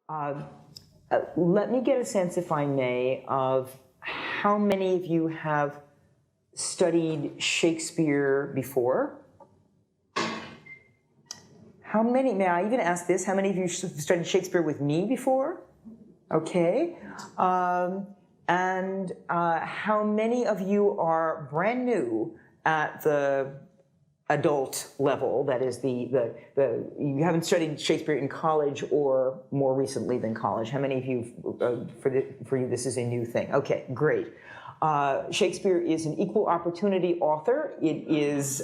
Let me get a sense, if I may, of how many of you have studied Shakespeare before? How many, may I even ask this, how many of you studied Shakespeare with me before? Okay. And how many of you are brand new at the adult level? That is, you haven't studied Shakespeare in college or more recently than college. How many of you, for you, this is a new thing? Okay, great. Shakespeare is an equal opportunity author. It is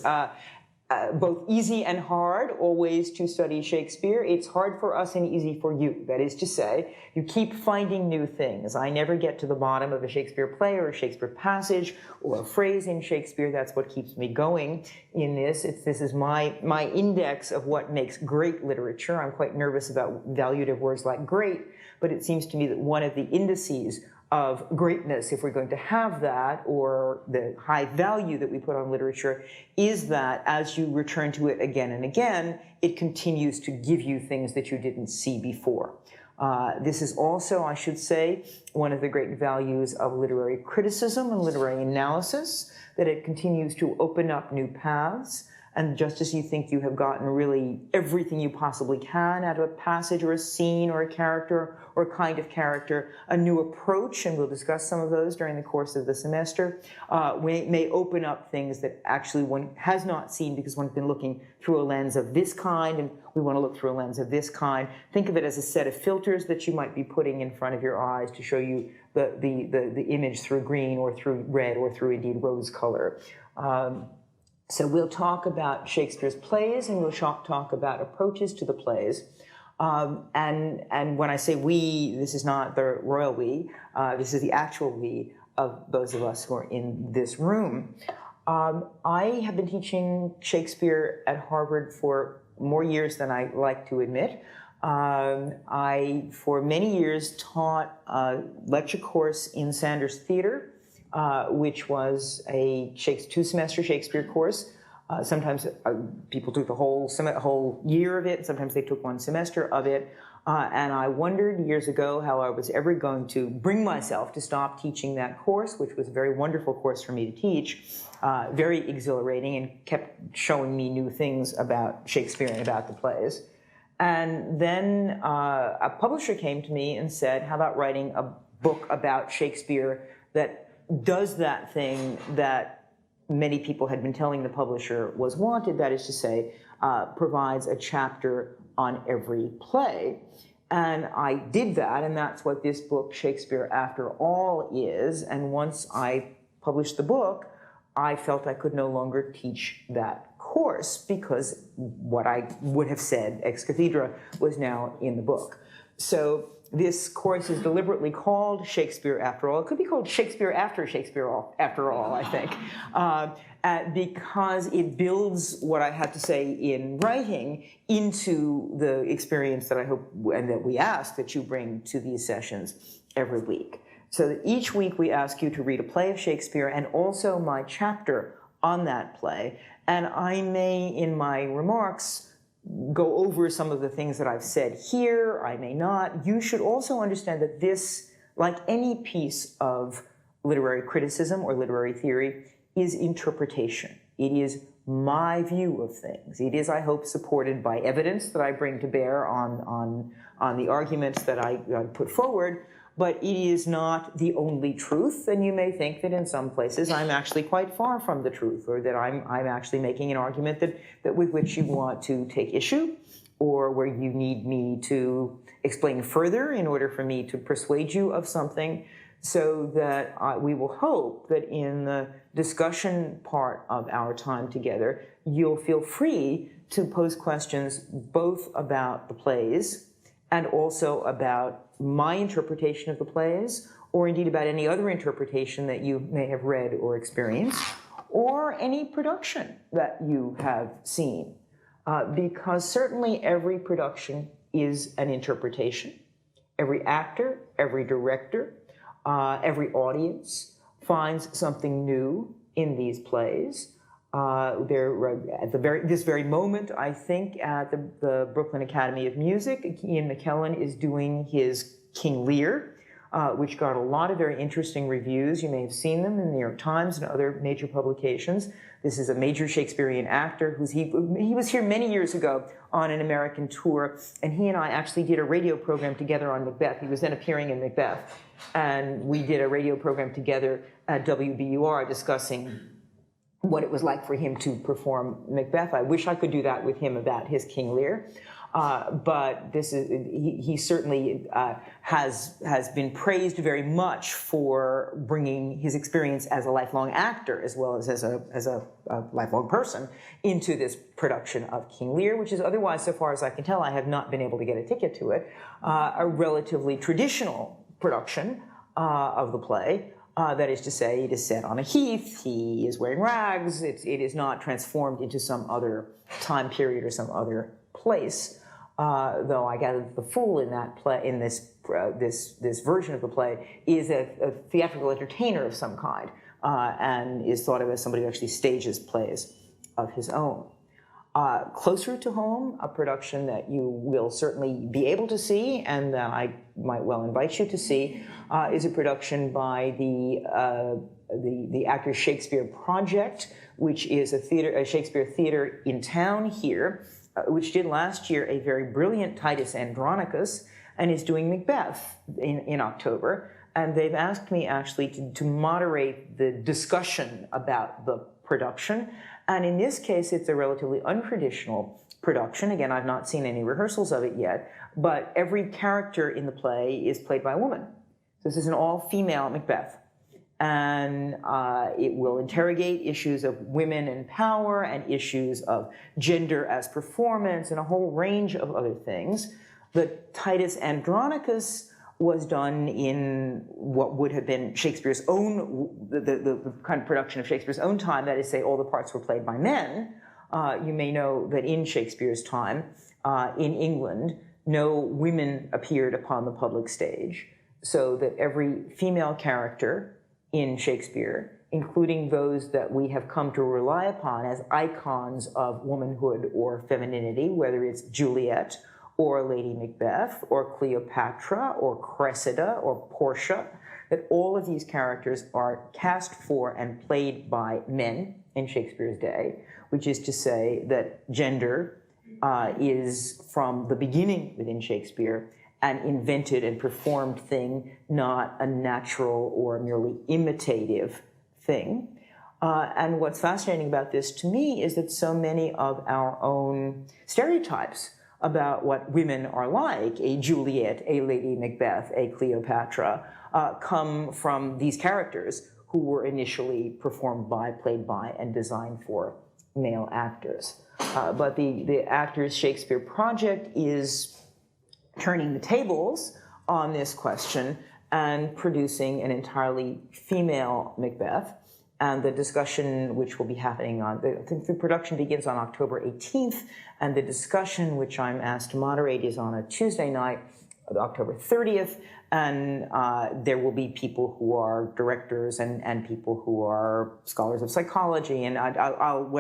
both easy and hard always to study Shakespeare. It's hard for us and easy for you. That is to say, you keep finding new things. I never get to the bottom of a Shakespeare play or a Shakespeare passage or a phrase in Shakespeare. That's what keeps me going in this. This is my index of what makes great literature. I'm quite nervous about valuative words like great, but it seems to me that one of the indices of greatness, if we're going to have that, or the high value that we put on literature, is that as you return to it again and again, it continues to give you things that you didn't see before. This is also, I should say, one of the great values of literary criticism and literary analysis, that it continues to open up new paths. And just as you think you have gotten really everything you possibly can out of a passage or a scene or a character or a kind of character, a new approach, and we'll discuss some of those during the course of the semester, may open up things that actually one has not seen because one's been looking through a lens of this kind, and we want to look through a lens of this kind. Think of it as a set of filters that you might be putting in front of your eyes to show you the image through green or through red or through indeed rose color. So we'll talk about Shakespeare's plays, and we'll talk about approaches to the plays. And when I say we, this is not the royal we, this is the actual we of those of us who are in this room. I have been teaching Shakespeare at Harvard for more years than I like to admit. I, for many years, taught a lecture course in Sanders Theater, which was a two-semester Shakespeare course. Sometimes people took the whole year of it. Sometimes they took one semester of it. And I wondered years ago how I was ever going to bring myself to stop teaching that course, which was a very wonderful course for me to teach, very exhilarating, and kept showing me new things about Shakespeare and about the plays. And then a publisher came to me and said, how about writing a book about Shakespeare that does that thing that many people had been telling the publisher was wanted, that is to say, provides a chapter on every play. And I did that, and that's what this book, Shakespeare After All, is. And once I published the book, I felt I could no longer teach that course because what I would have said ex cathedra was now in the book. So this course is deliberately called Shakespeare After All. It could be called Shakespeare After Shakespeare After All, I think, because it builds what I have to say in writing into the experience that I hope and that we ask that you bring to these sessions every week. So that each week we ask you to read a play of Shakespeare and also my chapter on that play. And I may, in my remarks, go over some of the things that I've said here. I may not. You should also understand that this, like any piece of literary criticism or literary theory, is interpretation. It is my view of things. It is, I hope, supported by evidence that I bring to bear on the arguments that I put forward, but it is not the only truth, and you may think that in some places I'm actually quite far from the truth, or that I'm actually making an argument that with which you want to take issue, or where you need me to explain further in order for me to persuade you of something, so that we will hope that in the discussion part of our time together, you'll feel free to pose questions both about the plays and also about my interpretation of the plays, or indeed about any other interpretation that you may have read or experienced, or any production that you have seen. Because certainly every production is an interpretation. Every actor, every director, every audience finds something new in these plays. At this very moment, I think, at the Brooklyn Academy of Music, Ian McKellen is doing his King Lear, which got a lot of very interesting reviews. You may have seen them in the New York Times and other major publications. This is a major Shakespearean actor he was here many years ago on an American tour, and he and I actually did a radio program together on Macbeth. He was then appearing in Macbeth, and we did a radio program together at WBUR discussing what it was like for him to perform Macbeth. I wish I could do that with him about his King Lear. But he certainly has been praised very much for bringing his experience as a lifelong actor, as well as a lifelong person, into this production of King Lear, which is otherwise, so far as I can tell, I have not been able to get a ticket to it, a relatively traditional production of the play. That is to say, it is set on a heath, he is wearing rags, it is not transformed into some other time period or some other place. Though I gather that the fool in that play, in this version of the play, is a theatrical entertainer of some kind, and is thought of as somebody who actually stages plays of his own. Closer to home, a production that you will certainly be able to see, and that I might well invite you to see, is a production by the Actors Shakespeare Project, which is a Shakespeare theater in town here, which did last year a very brilliant Titus Andronicus, and is doing Macbeth in October. And they've asked me actually to moderate the discussion about the production. And in this case, it's a relatively untraditional production. Again, I've not seen any rehearsals of it yet, but every character in the play is played by a woman. So this is an all-female Macbeth. And it will interrogate issues of women and power and issues of gender as performance and a whole range of other things. The Titus Andronicus was done in what would have been Shakespeare's own, the kind of production of Shakespeare's own time, that is to say all the parts were played by men. You may know that in Shakespeare's time, in England, no women appeared upon the public stage, so that every female character in Shakespeare, including those that we have come to rely upon as icons of womanhood or femininity, whether it's Juliet or Lady Macbeth or Cleopatra or Cressida or Portia, that all of these characters are cast for and played by men in Shakespeare's day, which is to say that gender is from the beginning within Shakespeare an invented and performed thing, not a natural or merely imitative thing. And what's fascinating about this to me is that so many of our own stereotypes about what women are like, a Juliet, a Lady Macbeth, a Cleopatra, come from these characters who were initially performed by, played by, and designed for male actors. But the Actors Shakespeare Project is turning the tables on this question and producing an entirely female Macbeth. And the discussion, which will be happening I think the production begins on October 18th, and the discussion, which I'm asked to moderate, is on a Tuesday night, October 30th, and there will be people who are directors and people who are scholars of psychology, and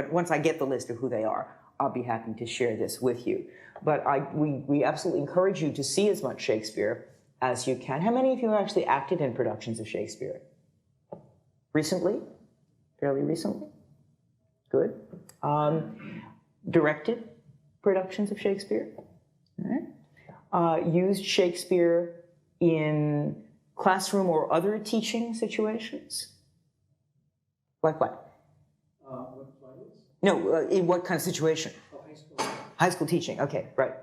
once I get the list of who they are, I'll be happy to share this with you. But we absolutely encourage you to see as much Shakespeare as you can. How many of you have actually acted in productions of Shakespeare? Recently? Fairly recently? Good. Directed productions of Shakespeare? All right. Used Shakespeare in classroom or other teaching situations? Like what? What plays? No, in what kind of situation? Oh, high school. High school teaching, okay, right.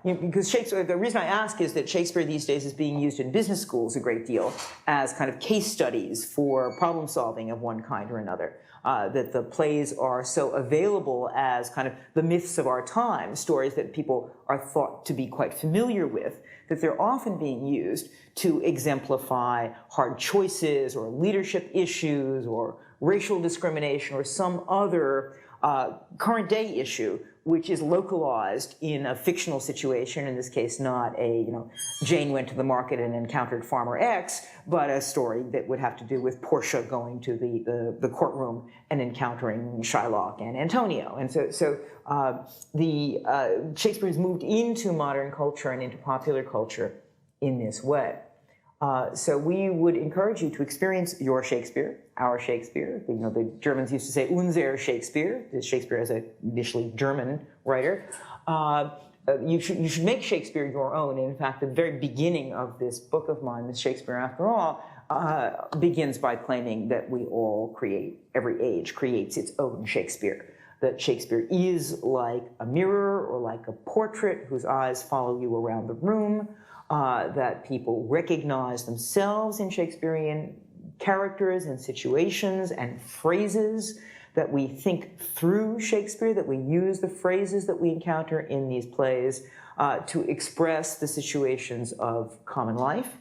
Because Shakespeare, the reason I ask is that Shakespeare these days is being used in business schools a great deal as kind of case studies for problem solving of one kind or another. That the plays are so available as kind of the myths of our time, stories that people are thought to be quite familiar with, that they're often being used to exemplify hard choices or leadership issues or racial discrimination or some other current day issue, which is localized in a fictional situation, in this case not a, Jane went to the market and encountered Farmer X, but a story that would have to do with Portia going to the courtroom and encountering Shylock and Antonio. And so Shakespeare has moved into modern culture and into popular culture in this way. So we would encourage you to experience your Shakespeare, our Shakespeare. The Germans used to say unser Shakespeare. Shakespeare is an initially German writer. You should make Shakespeare your own. And in fact, the very beginning of this book of mine, this Shakespeare After All, begins by claiming that we all create, every age creates its own Shakespeare. That Shakespeare is like a mirror or like a portrait whose eyes follow you around the room. That people recognize themselves in Shakespearean characters and situations and phrases, that we think through Shakespeare, that we use the phrases that we encounter in these plays to express the situations of common life,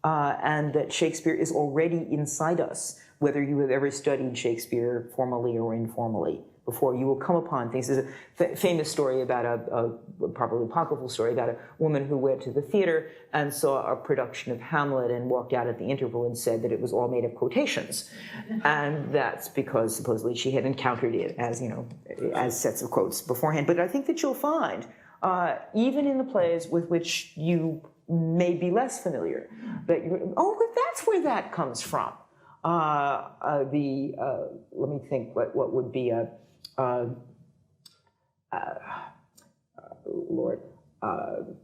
and that Shakespeare is already inside us, whether you have ever studied Shakespeare formally or informally. Before you will come upon things. There's a famous story about a probably apocryphal story about a woman who went to the theater and saw a production of Hamlet and walked out at the interval and said that it was all made of quotations. And that's because supposedly she had encountered it as, as sets of quotes beforehand. But I think that you'll find, even in the plays with which you may be less familiar, that but that's where that comes from. Let me think what would be a, Lord, I'm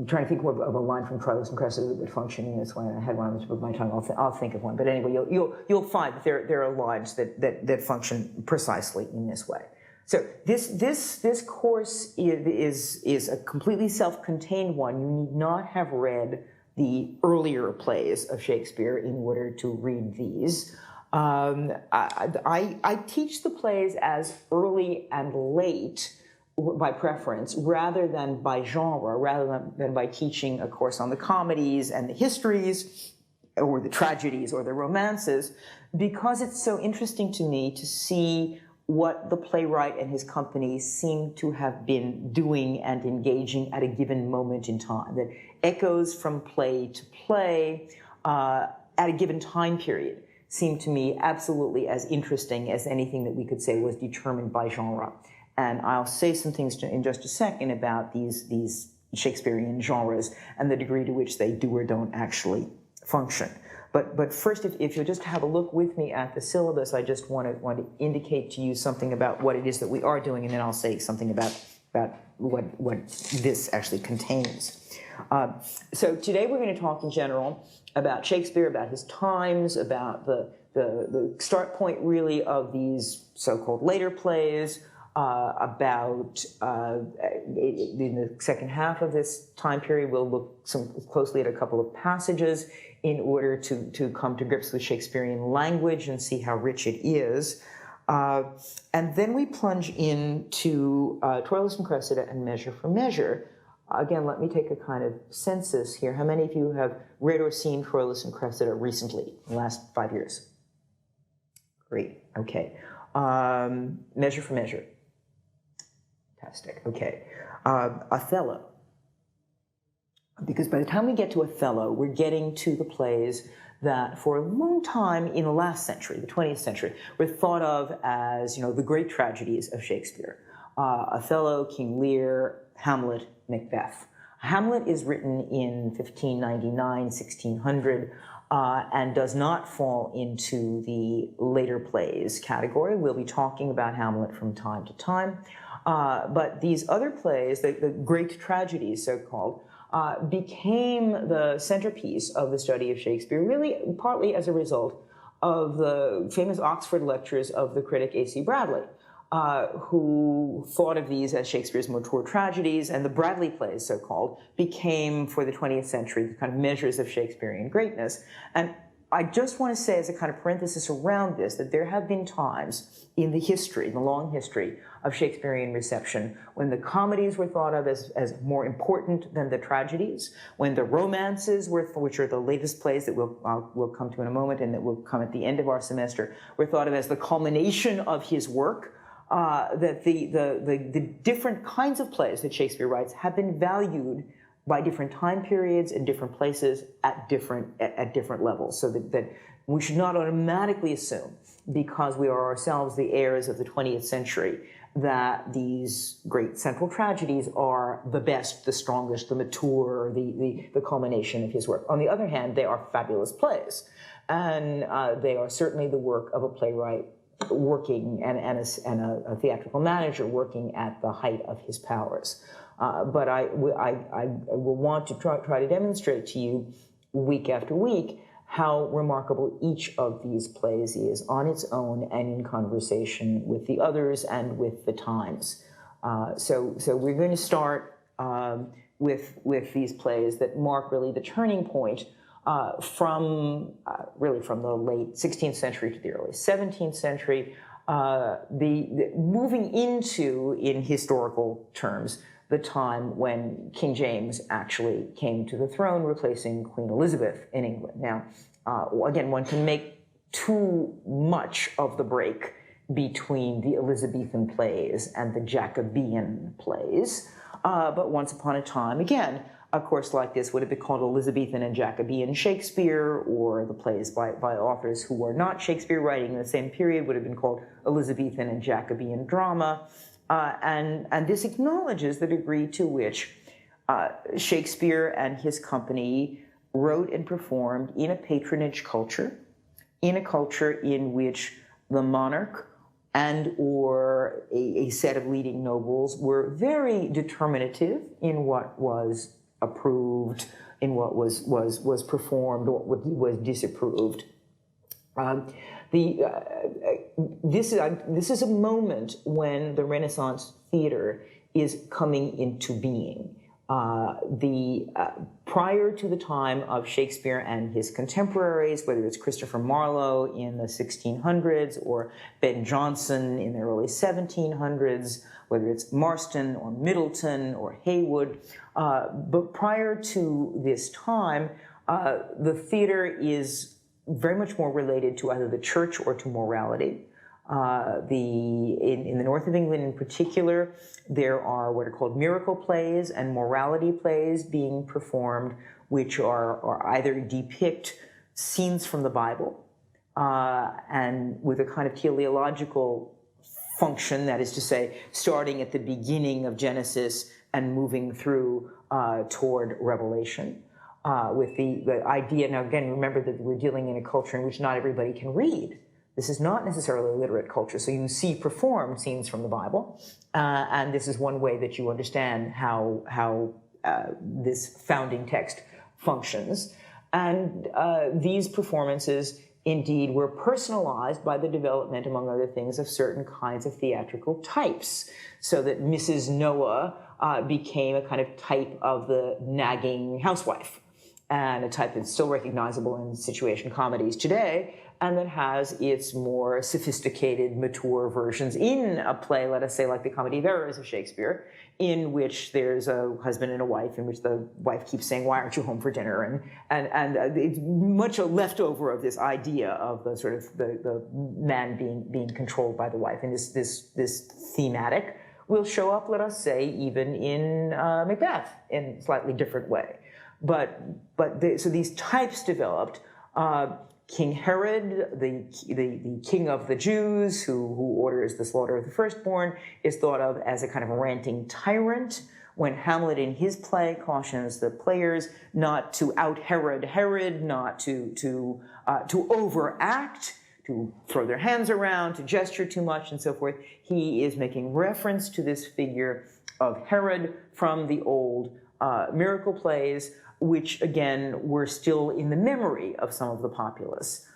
trying to think of a line from Troilus and Cressida that would function in this way. I had one on the tip of my tongue. I'll think of one. But anyway, you'll find that there are lines that function precisely in this way. So this course is a completely self-contained one. You need not have read the earlier plays of Shakespeare in order to read these. I teach the plays as early and late by preference, rather than by genre, rather than by teaching a course on the comedies and the histories, or the tragedies or the romances, because it's so interesting to me to see what the playwright and his company seem to have been doing and engaging at a given moment in time, that echoes from play to play at a given time period seem to me absolutely as interesting as anything that we could say was determined by genre. And I'll say some things in just a second about these Shakespearean genres and the degree to which they do or don't actually function. But first, if you'll just have a look with me at the syllabus, I just want to indicate to you something about what it is that we are doing, and then I'll say something about what this actually contains. So today we're going to talk in general about Shakespeare, about his times, about the start point really of these so-called later plays, about in the second half of this time period we'll look closely at a couple of passages in order to come to grips with Shakespearean language and see how rich it is. And then we plunge into Troilus and Cressida and Measure for Measure. Again, let me take a kind of census here. How many of you have read or seen Troilus and Cressida recently, in the last 5 years? Great, okay. Measure for Measure. Fantastic, okay. Othello. Because by the time we get to Othello, we're getting to the plays that for a long time in the last century, the 20th century, were thought of as, the great tragedies of Shakespeare. Othello, King Lear, Hamlet, Macbeth. Hamlet is written in 1599, 1600, and does not fall into the later plays category. We'll be talking about Hamlet from time to time. But these other plays, the great tragedies, so-called, became the centerpiece of the study of Shakespeare, really partly as a result of the famous Oxford lectures of the critic A.C. Bradley, who thought of these as Shakespeare's mature tragedies, and the Bradley plays, so-called, became, for the 20th century, the kind of measures of Shakespearean greatness. And I just want to say, as a kind of parenthesis around this, that there have been times in the history, the long history of Shakespearean reception, when the comedies were thought of as more important than the tragedies, when the romances, which are the latest plays that we'll come to in a moment and that will come at the end of our semester, were thought of as the culmination of his work, that the different kinds of plays that Shakespeare writes have been valued by different time periods and different places at different levels, so that we should not automatically assume, because we are ourselves the heirs of the 20th century, that these great central tragedies are the best, the strongest, the mature, the culmination of his work. On the other hand, they are fabulous plays, and they are certainly the work of a playwright working and a theatrical manager working at the height of his powers. But I will want to try to demonstrate to you week after week how remarkable each of these plays is on its own and in conversation with the others and with the times. So we're going to start with these plays that mark really the turning point from the late 16th century to the early 17th century, the moving into, in historical terms, the time when King James actually came to the throne, replacing Queen Elizabeth in England. Now, again, one can make too much of the break between the Elizabethan plays and the Jacobean plays, but once upon a time, again, a course like this would have been called Elizabethan and Jacobean Shakespeare, or the plays by authors who were not Shakespeare writing in the same period would have been called Elizabethan and Jacobean drama. And this acknowledges the degree to which Shakespeare and his company wrote and performed in a patronage culture, in a culture in which the monarch and or a set of leading nobles were very determinative in what was approved, in what was performed, or what was disapproved. This is a moment when the Renaissance theater is coming into being. Prior to the time of Shakespeare and his contemporaries, whether it's Christopher Marlowe in the 1600s or Ben Jonson in the early 1700s, whether it's Marston or Middleton or Heywood, but prior to this time, the theater is very much more related to either the church or to morality. In the north of England in particular, there are what are called miracle plays and morality plays being performed, which are either depict scenes from the Bible and with a kind of teleological function, that is to say, starting at the beginning of Genesis and moving through toward Revelation. With the idea, now again, remember that we're dealing in a culture in which not everybody can read. This is not necessarily a literate culture, so you see performed scenes from the Bible, and this is one way that you understand how this founding text functions. And these performances, indeed, were personalized by the development, among other things, of certain kinds of theatrical types, so that Mrs. Noah became a kind of type of the nagging housewife, and a type that's still recognizable in situation comedies today, and that has its more sophisticated, mature versions in a play, let us say, like the Comedy of Errors of Shakespeare, in which there's a husband and a wife, in which the wife keeps saying, "Why aren't you home for dinner?" And it's much a leftover of this idea of the sort of the man being controlled by the wife. And this thematic will show up, let us say, even in Macbeth in a slightly different way. So these types developed. King Herod, the king of the Jews, who orders the slaughter of the firstborn, is thought of as a kind of ranting tyrant, when Hamlet in his play cautions the players not to out-Herod Herod, not to overact, to throw their hands around, to gesture too much, and so forth. He is making reference to this figure of Herod from the old miracle plays, which, again, were still in the memory of some of the populace.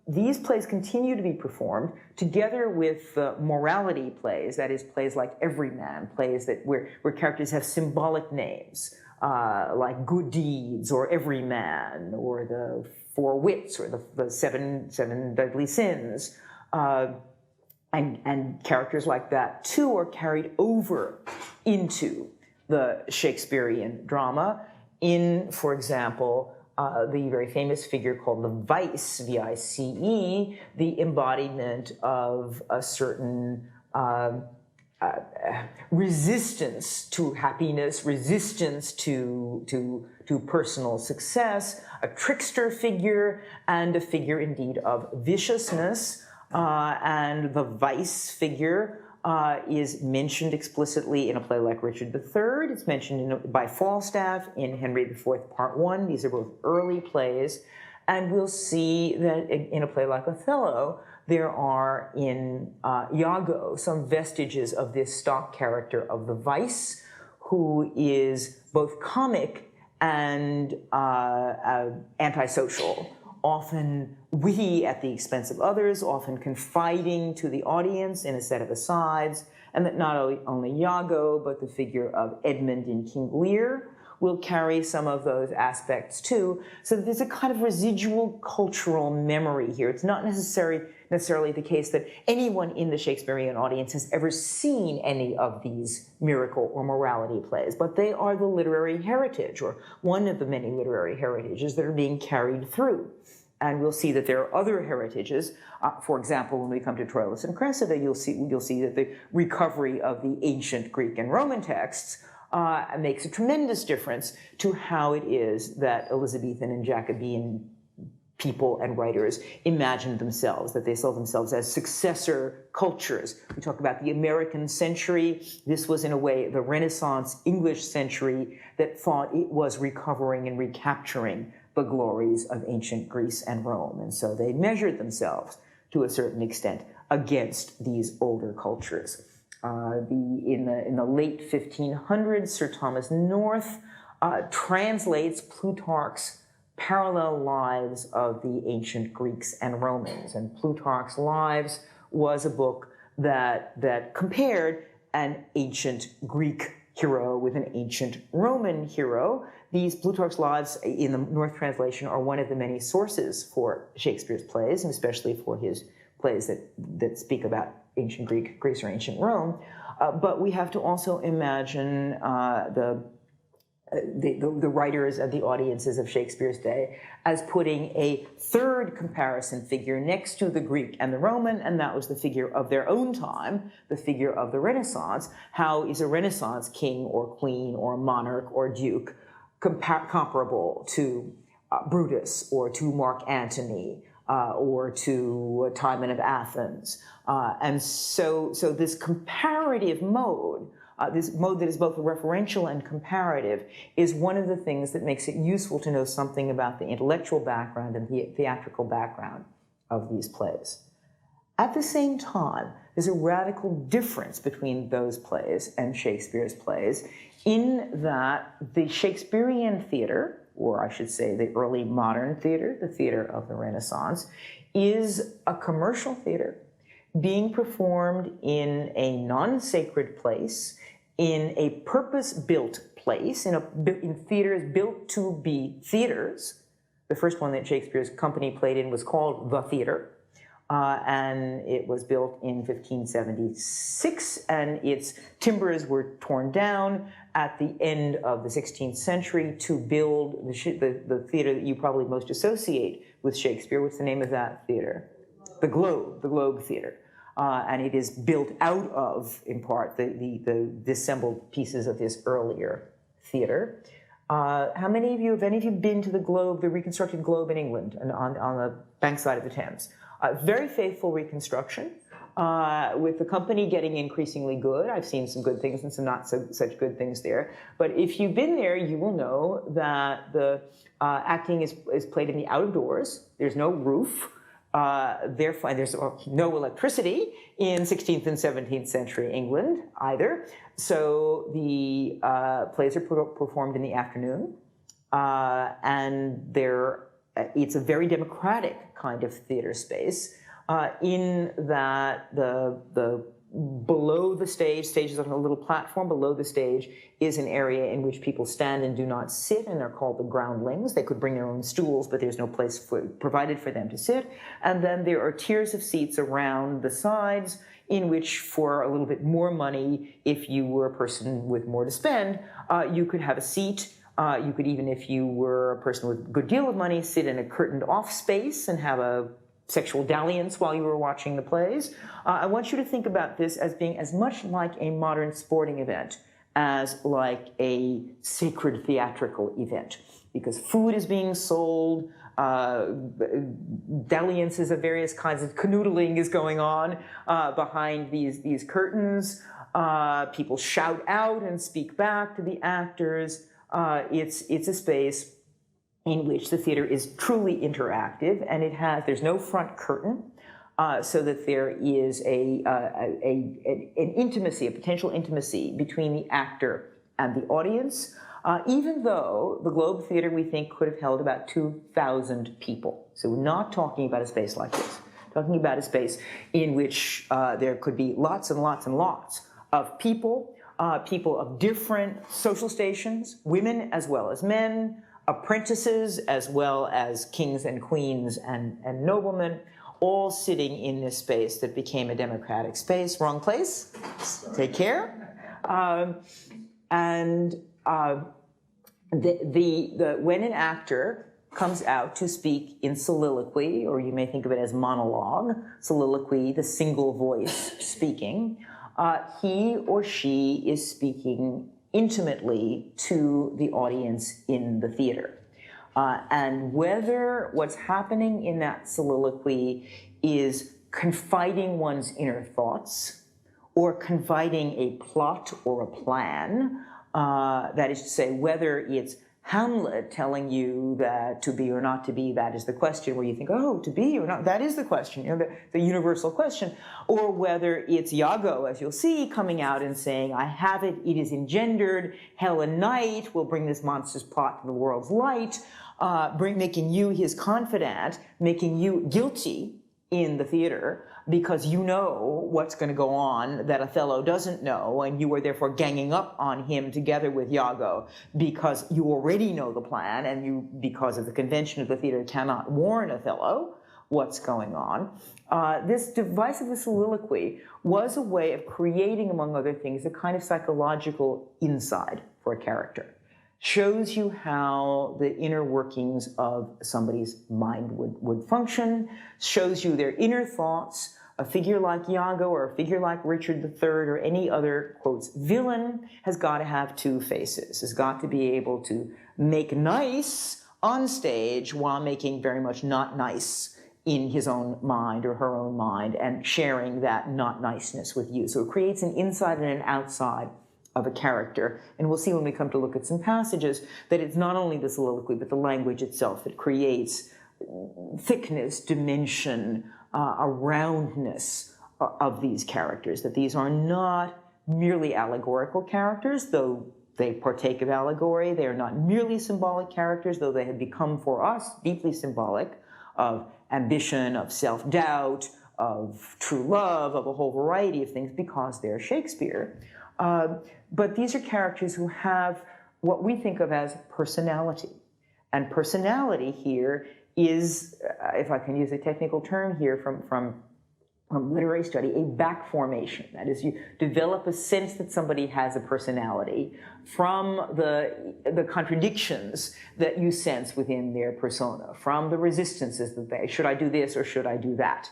These plays continue to be performed together with morality plays, that is, plays like Everyman, plays where characters have symbolic names, like Good Deeds, or Everyman, or the Four Wits, or the seven deadly sins. And characters like that, too, are carried over into the Shakespearean drama in, for example, the very famous figure called the Vice, V-I-C-E, the embodiment of a certain resistance to happiness, resistance to personal success, a trickster figure, and a figure indeed of viciousness. And the vice figure is mentioned explicitly in a play like Richard III. It's mentioned by Falstaff in Henry IV, Part 1. These are both early plays. And we'll see that in a play like Othello, there are in Iago some vestiges of this stock character of the vice, who is both comic and antisocial, often witty at the expense of others, often confiding to the audience in a set of asides, and that not only Iago, but the figure of Edmund in King Lear will carry some of those aspects too. So there's a kind of residual cultural memory here. It's not necessarily the case that anyone in the Shakespearean audience has ever seen any of these miracle or morality plays, but they are the literary heritage, or one of the many literary heritages that are being carried through. And we'll see that there are other heritages. For example, when we come to Troilus and Cressida, you'll see that the recovery of the ancient Greek and Roman texts makes a tremendous difference to how it is that Elizabethan and Jacobean people and writers imagined themselves, that they saw themselves as successor cultures. We talk about the American century. This was, in a way, the Renaissance English century that thought it was recovering and recapturing the glories of ancient Greece and Rome. And so they measured themselves, to a certain extent, against these older cultures. In the late 1500s, Sir Thomas North translates Plutarch's parallel lives of the ancient Greeks and Romans. And Plutarch's Lives was a book that compared an ancient Greek hero with an ancient Roman hero. These Plutarch's Lives in the North translation are one of the many sources for Shakespeare's plays, and especially for his plays that speak about ancient Greece or ancient Rome. But we have to also imagine the writers and the audiences of Shakespeare's day as putting a third comparison figure next to the Greek and the Roman, and that was the figure of their own time, the figure of the Renaissance. How is a Renaissance king or queen or monarch or duke comparable to Brutus or to Mark Antony or to Timon of Athens? And so this comparative mode, this mode that is both referential and comparative, is one of the things that makes it useful to know something about the intellectual background and the theatrical background of these plays. At the same time, there's a radical difference between those plays and Shakespeare's plays, in that the Shakespearean theater, or I should say the early modern theater, the theater of the Renaissance, is a commercial theater being performed in a non-sacred place, in a purpose-built place, in theaters built to be theaters. The first one that Shakespeare's company played in was called The Theater, and it was built in 1576, and its timbers were torn down at the end of the 16th century to build the theater that you probably most associate with Shakespeare. What's the name of that theater? The Globe Theater. And it is built out of, in part, the disassembled pieces of this earlier theater. Have any of you been to the Globe, the reconstructed Globe in England, and on the bankside of the Thames? Very faithful reconstruction, with the company getting increasingly good. I've seen some good things and some not such good things there. But if you've been there, you will know that the acting is played in the out of doors. There's no roof. Therefore, there's no electricity in 16th and 17th century England either. So the plays are performed in the afternoon, and it's a very democratic kind of theater space, in that the below the stage is on a little platform. Below the stage is an area in which people stand and do not sit, and they're called the groundlings. They could bring their own stools, but there's no place provided for them to sit. And then there are tiers of seats around the sides, in which, for a little bit more money, if you were a person with more to spend, you could have a seat. You could even, if you were a person with a good deal of money, sit in a curtained off space and have a sexual dalliance while you were watching the plays. I want you to think about this as being as much like a modern sporting event as like a sacred theatrical event, because food is being sold, dalliances of various kinds of canoodling is going on behind these curtains. People shout out and speak back to the actors. It's a space in which the theater is truly interactive, and there's no front curtain, so that there is an intimacy, a potential intimacy between the actor and the audience, even though the Globe Theater, we think, could have held about 2,000 people. So we're not talking about a space like this. We're talking about a space in which there could be lots and lots and lots of people, people of different social stations, women as well as men, apprentices as well as kings and queens and noblemen, all sitting in this space that became a democratic space. Wrong place. Take care. When an actor comes out to speak in soliloquy, or you may think of it as monologue, soliloquy, the single voice speaking, he or she is speaking intimately to the audience in the theater. And whether what's happening in that soliloquy is confiding one's inner thoughts or confiding a plot or a plan, that is to say, whether it's Hamlet telling you that to be or not to be, that is the question, where you think, oh, to be or not, that is the question, the universal question, or whether it's Iago, as you'll see, coming out and saying, I have it, it is engendered, hell and night will bring this monstrous plot to the world's light, making you his confidant, making you guilty in the theater, because you know what's going to go on that Othello doesn't know, and you are therefore ganging up on him together with Iago because you already know the plan, and you, because of the convention of the theater, cannot warn Othello what's going on. This device of the soliloquy was a way of creating, among other things, a kind of psychological inside for a character. Shows you how the inner workings of somebody's mind would function, shows you their inner thoughts. A figure like Iago or a figure like Richard III or any other, quotes, villain has got to have two faces, has got to be able to make nice on stage while making very much not nice in his own mind or her own mind, and sharing that not niceness with you. So it creates an inside and an outside of a character. And we'll see when we come to look at some passages that it's not only the soliloquy, but the language itself that creates thickness, dimension, a roundness of these characters, that these are not merely allegorical characters, though they partake of allegory. They are not merely symbolic characters, though they have become for us deeply symbolic of ambition, of self-doubt, of true love, of a whole variety of things, because they're Shakespeare. But these are characters who have what we think of as personality. And personality here is, if I can use a technical term here from literary study, a back formation. That is, you develop a sense that somebody has a personality from the contradictions that you sense within their persona, from the resistances that they, should I do this or should I do that?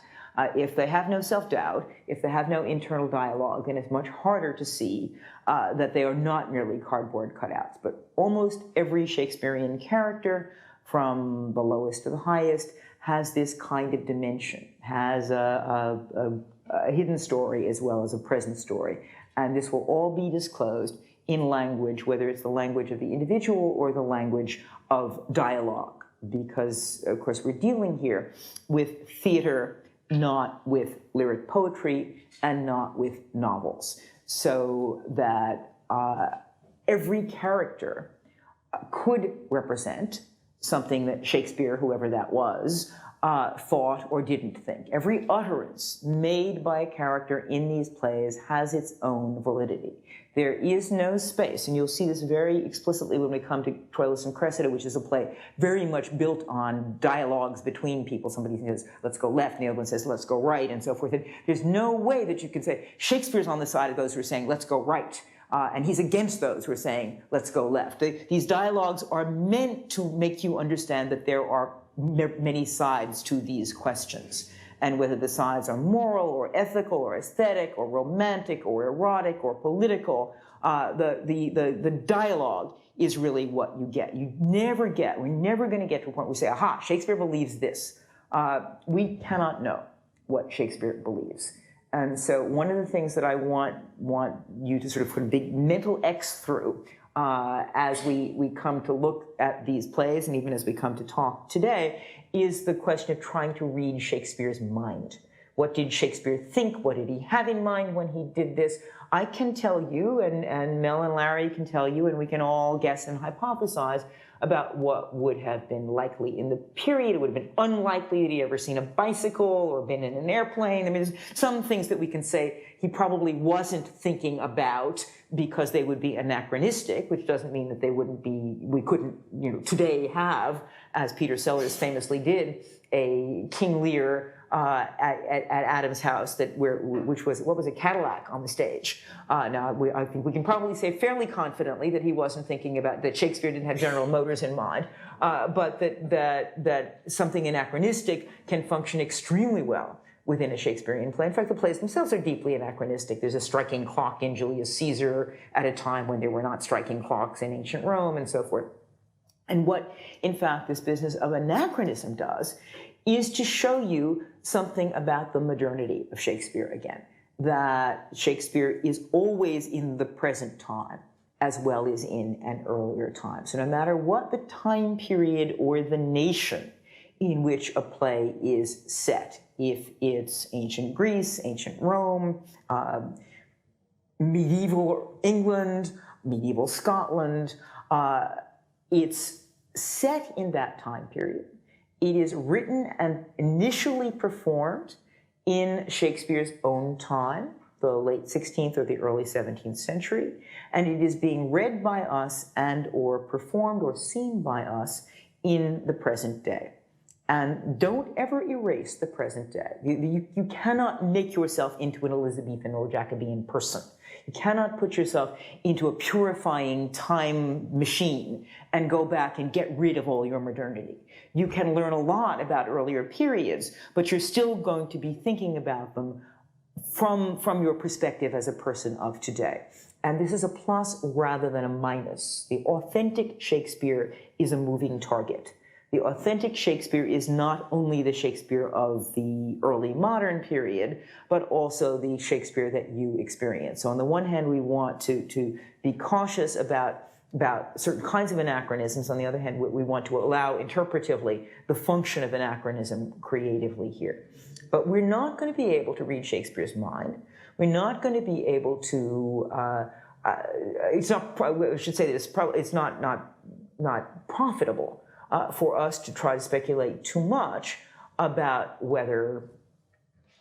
If they have no self-doubt, if they have no internal dialogue, then it's much harder to see that they are not merely cardboard cutouts. But almost every Shakespearean character, from the lowest to the highest, has this kind of dimension, has a hidden story as well as a present story. And this will all be disclosed in language, whether it's the language of the individual or the language of dialogue. Because, of course, we're dealing here with theater, not with lyric poetry, and not with novels. So that every character could represent something that Shakespeare, whoever that was, thought or didn't think. Every utterance made by a character in these plays has its own validity. There is no space, and you'll see this very explicitly when we come to Troilus and Cressida, which is a play very much built on dialogues between people. Somebody says, let's go left, and the other one says, let's go right, and so forth. And there's no way that you can say, Shakespeare's on the side of those who are saying, let's go right. And he's against those who are saying, let's go left. These dialogues are meant to make you understand that there are many sides to these questions. And whether the sides are moral or ethical or aesthetic or romantic or erotic or political, the dialogue is really what you get. We're never going to get to a point where we say, aha, Shakespeare believes this. We cannot know what Shakespeare believes. And so one of the things that I want you to sort of put a big mental X through as we come to look at these plays, and even as we come to talk today, is the question of trying to read Shakespeare's mind. What did Shakespeare think? What did he have in mind when he did this? I can tell you, and Mel and Larry can tell you, and we can all guess and hypothesize about what would have been likely in the period. It would have been unlikely that he'd ever seen a bicycle or been in an airplane. I mean, there's some things that we can say he probably wasn't thinking about because they would be anachronistic, which doesn't mean that they wouldn't be, we couldn't, today have, as Peter Sellers famously did, a King Lear at Adam's house which was, what was it, Cadillac on the stage. Now, I think we can probably say fairly confidently that he wasn't thinking about, that Shakespeare didn't have General Motors in mind, but that something anachronistic can function extremely well within a Shakespearean play. In fact, the plays themselves are deeply anachronistic. There's a striking clock in Julius Caesar at a time when there were not striking clocks in ancient Rome and so forth. And what, in fact, this business of anachronism does is to show you something about the modernity of Shakespeare again, that Shakespeare is always in the present time as well as in an earlier time. So no matter what the time period or the nation in which a play is set, if it's ancient Greece, ancient Rome, medieval England, medieval Scotland, it's set in that time period. It is written and initially performed in Shakespeare's own time, the late 16th or the early 17th century, and it is being read by us and or performed or seen by us in the present day. And don't ever erase the present day. You cannot make yourself into an Elizabethan or Jacobean person. You cannot put yourself into a purifying time machine and go back and get rid of all your modernity. You can learn a lot about earlier periods, but you're still going to be thinking about them from your perspective as a person of today. And this is a plus rather than a minus. The authentic Shakespeare is a moving target. The authentic Shakespeare is not only the Shakespeare of the early modern period, but also the Shakespeare that you experience. So on the one hand, we want to be cautious about certain kinds of anachronisms. On the other hand, we want to allow interpretively the function of anachronism creatively here. But we're not going to be able to read Shakespeare's mind. We're not going to be able to, it's not, I should say this, it's not profitable for us to try to speculate too much about whether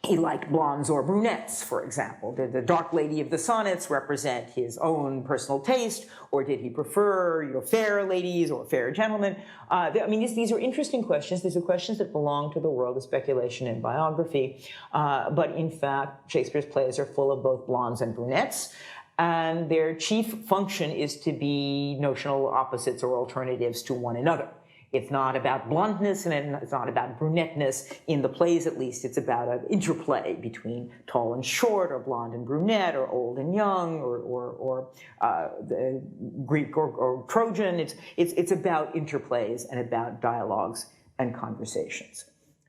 he liked blondes or brunettes, for example. Did the dark lady of the sonnets represent his own personal taste, or did he prefer fair ladies or fair gentlemen? I mean, these are interesting questions. These are questions that belong to the world of speculation and biography. But in fact, Shakespeare's plays are full of both blondes and brunettes, and their chief function is to be notional opposites or alternatives to one another. It's not about bluntness and it's not about brunetteness. In the plays, at least, it's about an interplay between tall and short, or blonde and brunette, or old and young, or the Greek or Trojan. It's about interplays and about dialogues and conversations.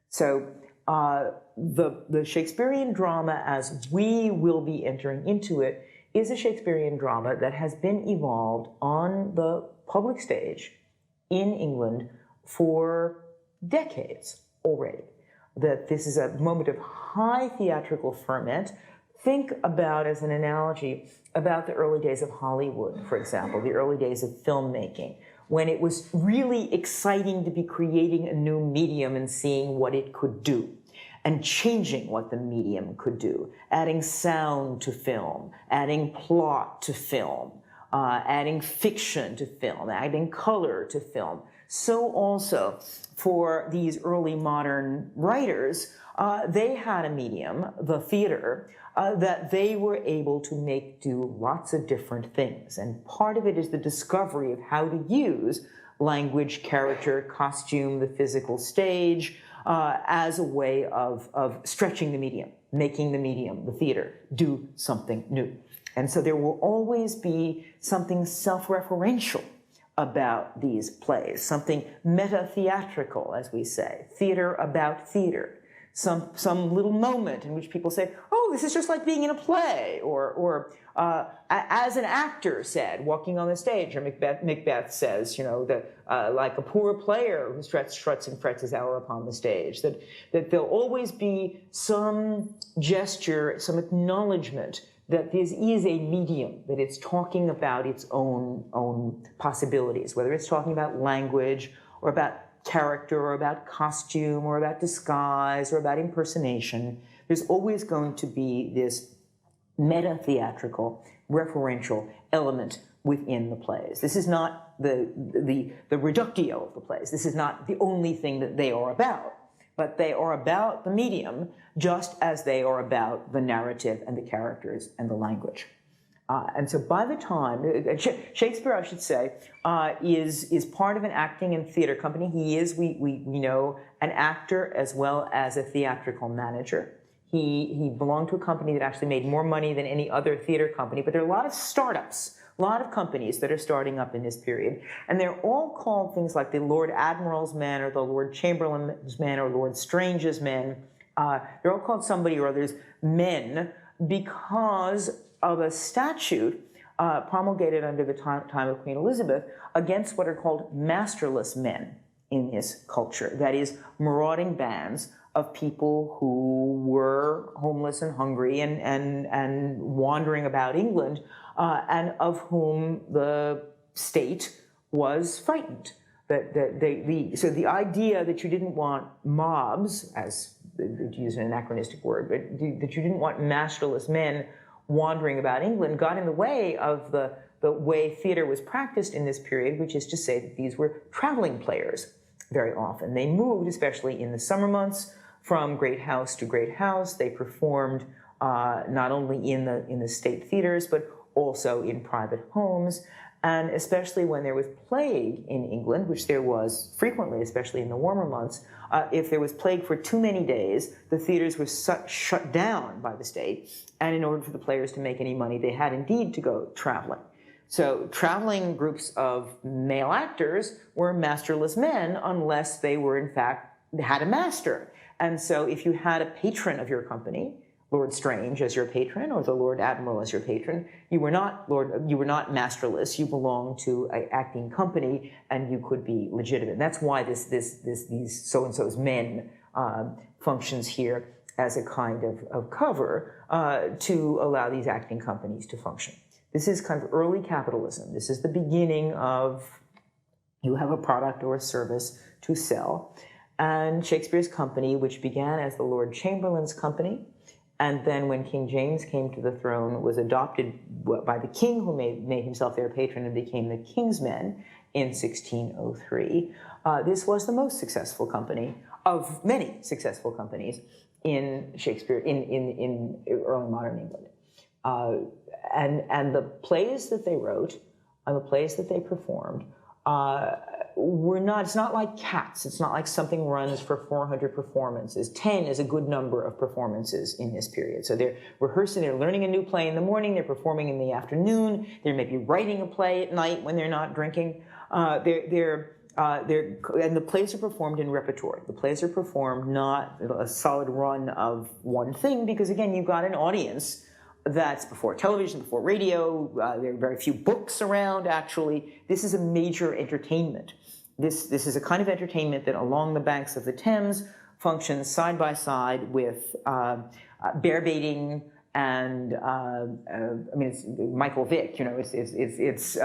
So the Shakespearean drama, as we will be entering into it, is a Shakespearean drama that has been evolved on the public stage in England for decades already. That this is a moment of high theatrical ferment. Think about, as an analogy, about the early days of Hollywood, for example, the early days of filmmaking, when it was really exciting to be creating a new medium and seeing what it could do, and changing what the medium could do, adding sound to film, adding plot to film, adding fiction to film, adding color to film. So also for these early modern writers, they had a medium, the theater, that they were able to make do lots of different things. And part of it is the discovery of how to use language, character, costume, the physical stage, as a way of stretching the medium, making the medium, the theater, do something new. And so there will always be something self-referential about these plays, something meta-theatrical, as we say, theater about theater, some little moment in which people say, oh, this is just like being in a play, or as an actor said, walking on the stage, or Macbeth says, like a poor player who struts and frets his hour upon the stage, that there'll always be some gesture, some acknowledgement that this is a medium, that it's talking about its own possibilities, whether it's talking about language or about character or about costume or about disguise or about impersonation. There's always going to be this meta-theatrical, referential element within the plays. This is not the reductio of the plays. This is not the only thing that they are about, but they are about the medium just as they are about the narrative and the characters and the language. And so by the time, Shakespeare, I should say, is part of an acting and theater company. He is, we know, an actor as well as a theatrical manager. He belonged to a company that actually made more money than any other theater company, but there are a lot of startups, a lot of companies that are starting up in this period, and they're all called things like the Lord Admiral's men or the Lord Chamberlain's men or Lord Strange's men. They're all called somebody or other's men because of a statute promulgated under the time of Queen Elizabeth against what are called masterless men in this culture. That is, marauding bands of people who were homeless and hungry and wandering about England, and of whom the state was frightened. So the idea that you didn't want mobs, as to use an anachronistic word, but that you didn't want masterless men wandering about England got in the way of the way theater was practiced in this period, which is to say that these were traveling players very often. They moved, especially in the summer months, from great house to great house. They performed not only in the state theaters, but also in private homes. And especially when there was plague in England, which there was frequently, especially in the warmer months, if there was plague for too many days, the theaters were shut down by the state. And in order for the players to make any money, they had indeed to go traveling. So traveling groups of male actors were masterless men unless they were, in fact, had a master. And so if you had a patron of your company, Lord Strange as your patron or the Lord Admiral as your patron, you were not masterless. You belonged to an acting company, and you could be legitimate. And that's why these so-and-so's men functions here as a kind of cover to allow these acting companies to function. This is kind of early capitalism. This is the beginning of, you have a product or a service to sell. And Shakespeare's company, which began as the Lord Chamberlain's company, and then when King James came to the throne, was adopted by the king, who made himself their patron and became the King's Men in 1603. This was the most successful company of many successful companies in Shakespeare, in early modern England. And the plays that they wrote and the plays that they performed it's not like Cats. It's not like something runs for 400 performances. 10 is a good number of performances in this period. So they're rehearsing, they're learning a new play in the morning, they're performing in the afternoon, they're maybe writing a play at night when they're not drinking. And the plays are performed in repertory. The plays are performed not a solid run of one thing, because again, you've got an audience that's before television, before radio. There are very few books around, actually. This is a major entertainment. This is a kind of entertainment that along the banks of the Thames functions side by side with bear baiting and it's Michael Vick. It's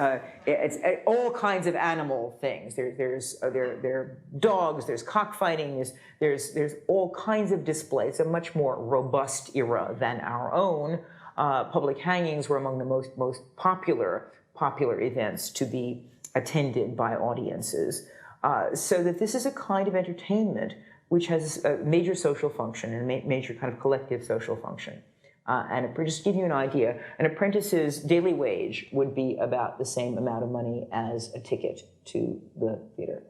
all kinds of animal things. There are dogs. There's cockfighting. There's all kinds of displays. It's a much more robust era than our own. Public hangings were among the most popular popular events to be attended by audiences. So that this is a kind of entertainment which has a major social function and a major kind of collective social function. And just to give you an idea, an apprentice's daily wage would be about the same amount of money as a ticket to the theater.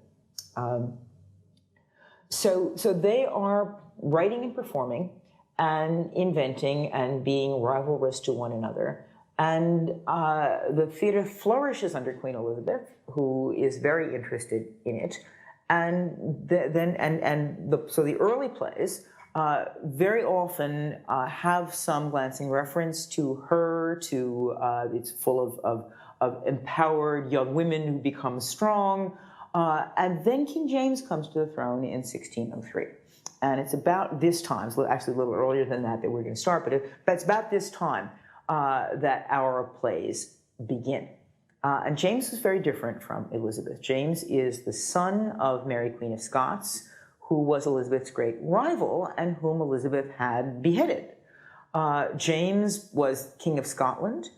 So they are writing and performing and inventing and being rivalrous to one another. And the theater flourishes under Queen Elizabeth, who is very interested in it. And so the early plays very often have some glancing reference to her, it's full of empowered young women who become strong. And then King James comes to the throne in 1603. And it's about this time, so actually a little earlier than that we're going to start, but it's about this time that our plays begin. And James is very different from Elizabeth. James is the son of Mary, Queen of Scots, who was Elizabeth's great rival and whom Elizabeth had beheaded. James was King of Scotland,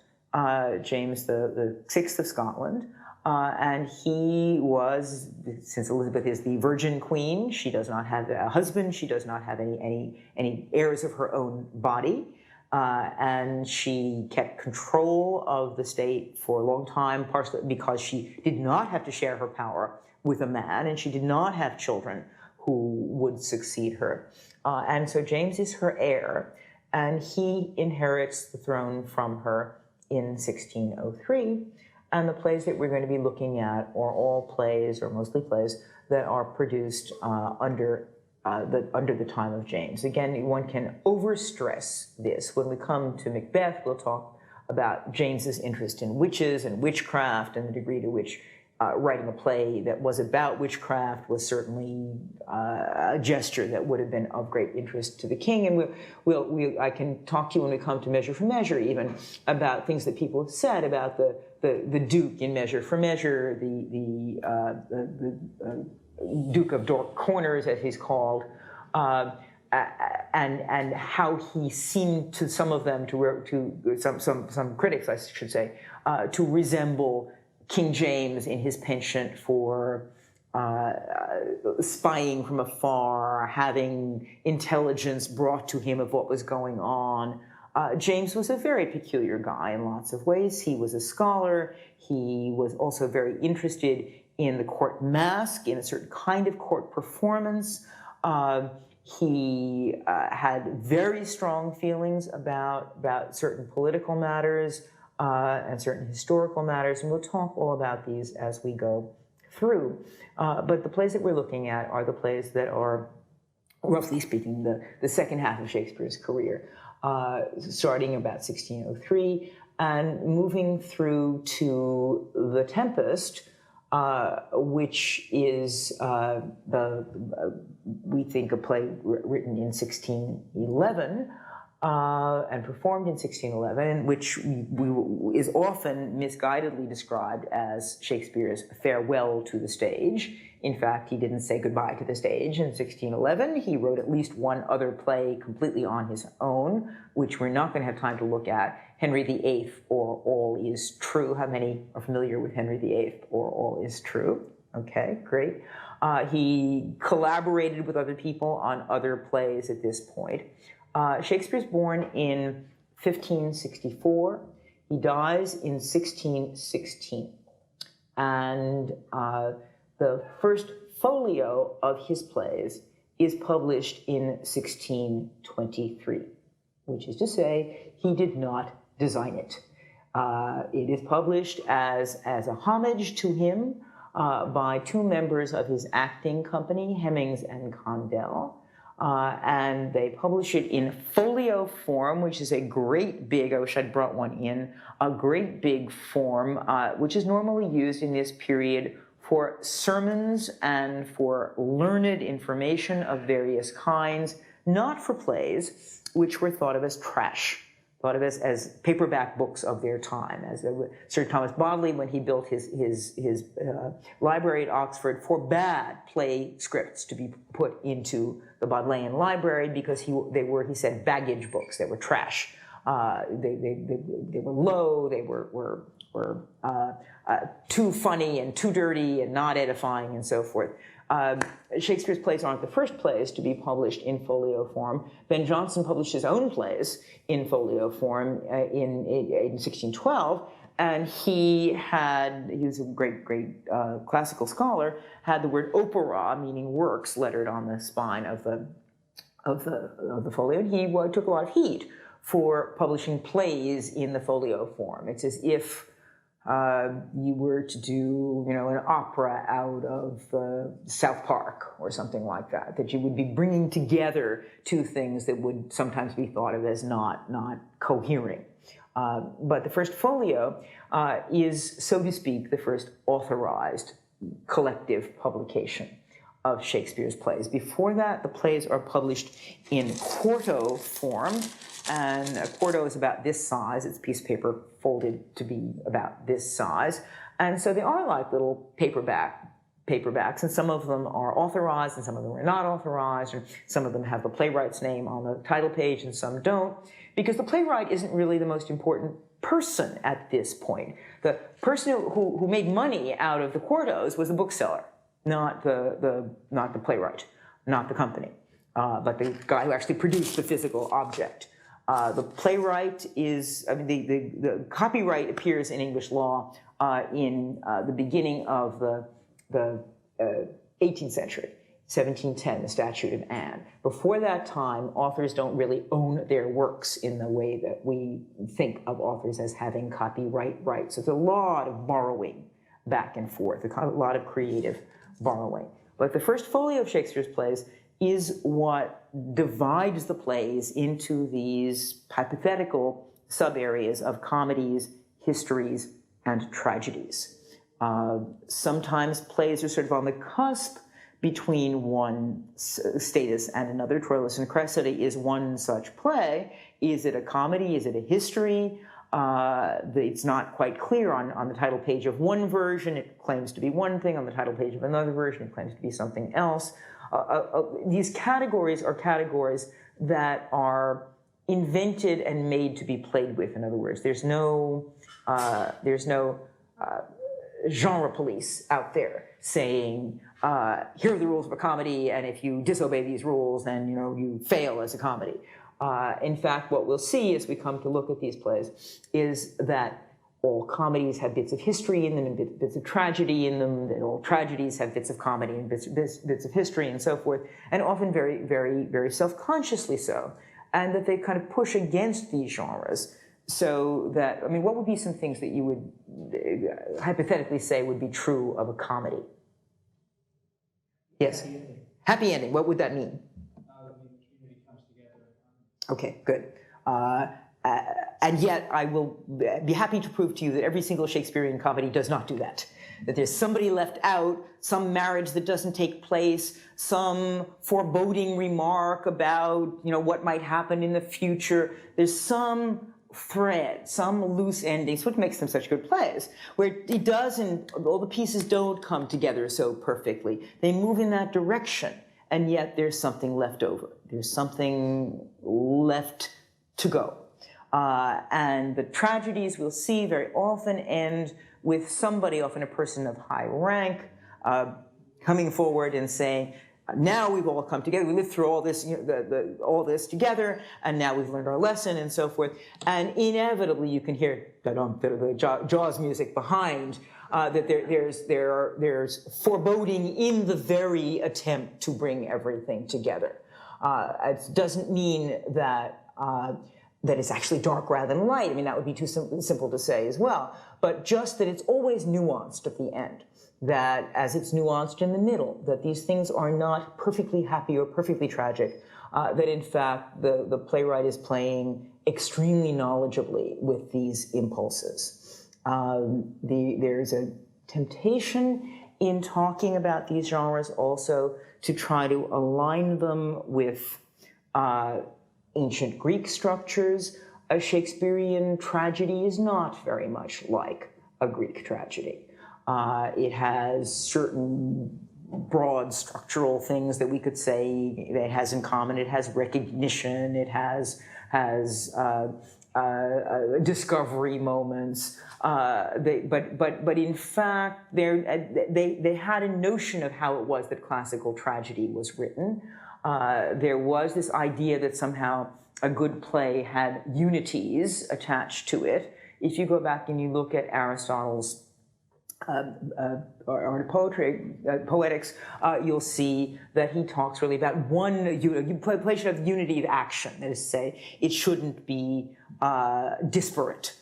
James the Sixth of Scotland, and he was, since Elizabeth is the Virgin Queen, she does not have a husband, she does not have any heirs of her own body. And she kept control of the state for a long time, partially because she did not have to share her power with a man, and she did not have children who would succeed her. And so James is her heir, and he inherits the throne from her in 1603. And the plays that we're going to be looking at are all plays, or mostly plays, that are produced under the time of James. Again, one can overstress this. When we come to Macbeth, we'll talk about James's interest in witches and witchcraft and the degree to which writing a play that was about witchcraft was certainly a gesture that would have been of great interest to the king. And I can talk to you when we come to Measure for Measure even about things that people have said about the Duke in Measure for Measure, the Duke of Dark Corners, as he's called, and how he seemed to some of them, to some critics, I should say, to resemble King James in his penchant for spying from afar, having intelligence brought to him of what was going on. James was a very peculiar guy in lots of ways. He was a scholar. He was also very interested in the court masque, in a certain kind of court performance. He had very strong feelings about certain political matters and certain historical matters, and we'll talk all about these as we go through. But the plays that we're looking at are the plays that are, roughly speaking, the second half of Shakespeare's career, starting about 1603 and moving through to The Tempest, which is we think a play written in 1611 and performed in 1611, which is often misguidedly described as Shakespeare's farewell to the stage. In fact, he didn't say goodbye to the stage in 1611. He wrote at least one other play completely on his own, which we're not going to have time to look at, Henry VIII, or All Is True. How many are familiar with Henry VIII, or All Is True? Okay, great. He collaborated with other people on other plays at this point. Shakespeare's born in 1564. He dies in 1616. And the first folio of his plays is published in 1623, which is to say, he did not design it. It is published as a homage to him by two members of his acting company, Hemmings and Condell. And they publish it in folio form, which is a great big, I wish I'd brought one in, a great big form, which is normally used in this period for sermons and for learned information of various kinds, not for plays, which were thought of as trash, thought of as paperback books of their time. As Sir Thomas Bodley, when he built his library at Oxford, forbade play scripts to be put into the Bodleian library because they were, he said, baggage books. They were trash. They were low. They were were too funny and too dirty and not edifying and so forth. Shakespeare's plays aren't the first plays to be published in folio form. Ben Jonson published his own plays in folio form in 1612, and he was a great classical scholar, had the word opera, meaning works, lettered on the spine of the folio, and he took a lot of heat for publishing plays in the folio form. It's as if you were to do, an opera out of South Park or something like that, that you would be bringing together two things that would sometimes be thought of as not cohering. But the first folio is, so to speak, the first authorized collective publication of Shakespeare's plays. Before that, the plays are published in quarto form, and a quarto is about this size. It's a piece of paper folded to be about this size. And so they are like little paperbacks, and some of them are authorized and some of them are not authorized, and some of them have the playwright's name on the title page and some don't, because the playwright isn't really the most important person at this point. The person who made money out of the quartos was the bookseller, not the playwright, not the company, but the guy who actually produced the physical object. The playwright is, the copyright appears in English law in the beginning of the 18th century, 1710, the Statute of Anne. Before that time, authors don't really own their works in the way that we think of authors as having copyright rights. So there's a lot of borrowing back and forth, a lot of creative borrowing. But the first folio of Shakespeare's plays is what divides the plays into these hypothetical sub-areas of comedies, histories, and tragedies. Sometimes plays are sort of on the cusp between one status and another. Troilus and Cressida is one such play. Is it a comedy? Is it a history? It's not quite clear on the title page of one version. It claims to be one thing. On the title page of another version, it claims to be something else. These categories are categories that are invented and made to be played with. In other words, there's no genre police out there saying, here are the rules of a comedy, and if you disobey these rules, then you fail as a comedy. In fact, what we'll see as we come to look at these plays is that all comedies have bits of history in them and bits of tragedy in them, that all tragedies have bits of comedy and bits of history and so forth, and often very, very, very self-consciously so, and that they kind of push against these genres. So that, what would be some things that you would hypothetically say would be true of a comedy? Yes? Happy ending. Happy ending, what would that mean? The community comes together. Okay, good. And yet I will be happy to prove to you that every single Shakespearean comedy does not do that. That there's somebody left out, some marriage that doesn't take place, some foreboding remark about, what might happen in the future. There's some thread, some loose endings, what makes them such good plays, where it doesn't, all the pieces don't come together so perfectly. They move in that direction, and yet there's something left over. There's something left to go. And the tragedies we'll see very often end with somebody, often a person of high rank, coming forward and saying, now we've all come together, we lived through all this, all this together, and now we've learned our lesson and so forth. And inevitably you can hear the Jaws music behind, that there's foreboding in the very attempt to bring everything together. It doesn't mean that that it's actually dark rather than light. That would be too simple to say as well. But just that it's always nuanced at the end, that as it's nuanced in the middle, that these things are not perfectly happy or perfectly tragic, that in fact the playwright is playing extremely knowledgeably with these impulses. There's a temptation in talking about these genres also to try to align them with ancient Greek structures. A Shakespearean tragedy is not very much like a Greek tragedy. It has certain broad structural things that we could say that it has in common. It has recognition. It has discovery moments. But in fact, they had a notion of how it was that classical tragedy was written. There was this idea that somehow a good play had unities attached to it. If you go back and you look at Aristotle's poetics, you'll see that he talks really about play should have unity of action. That is to say, it shouldn't be disparate.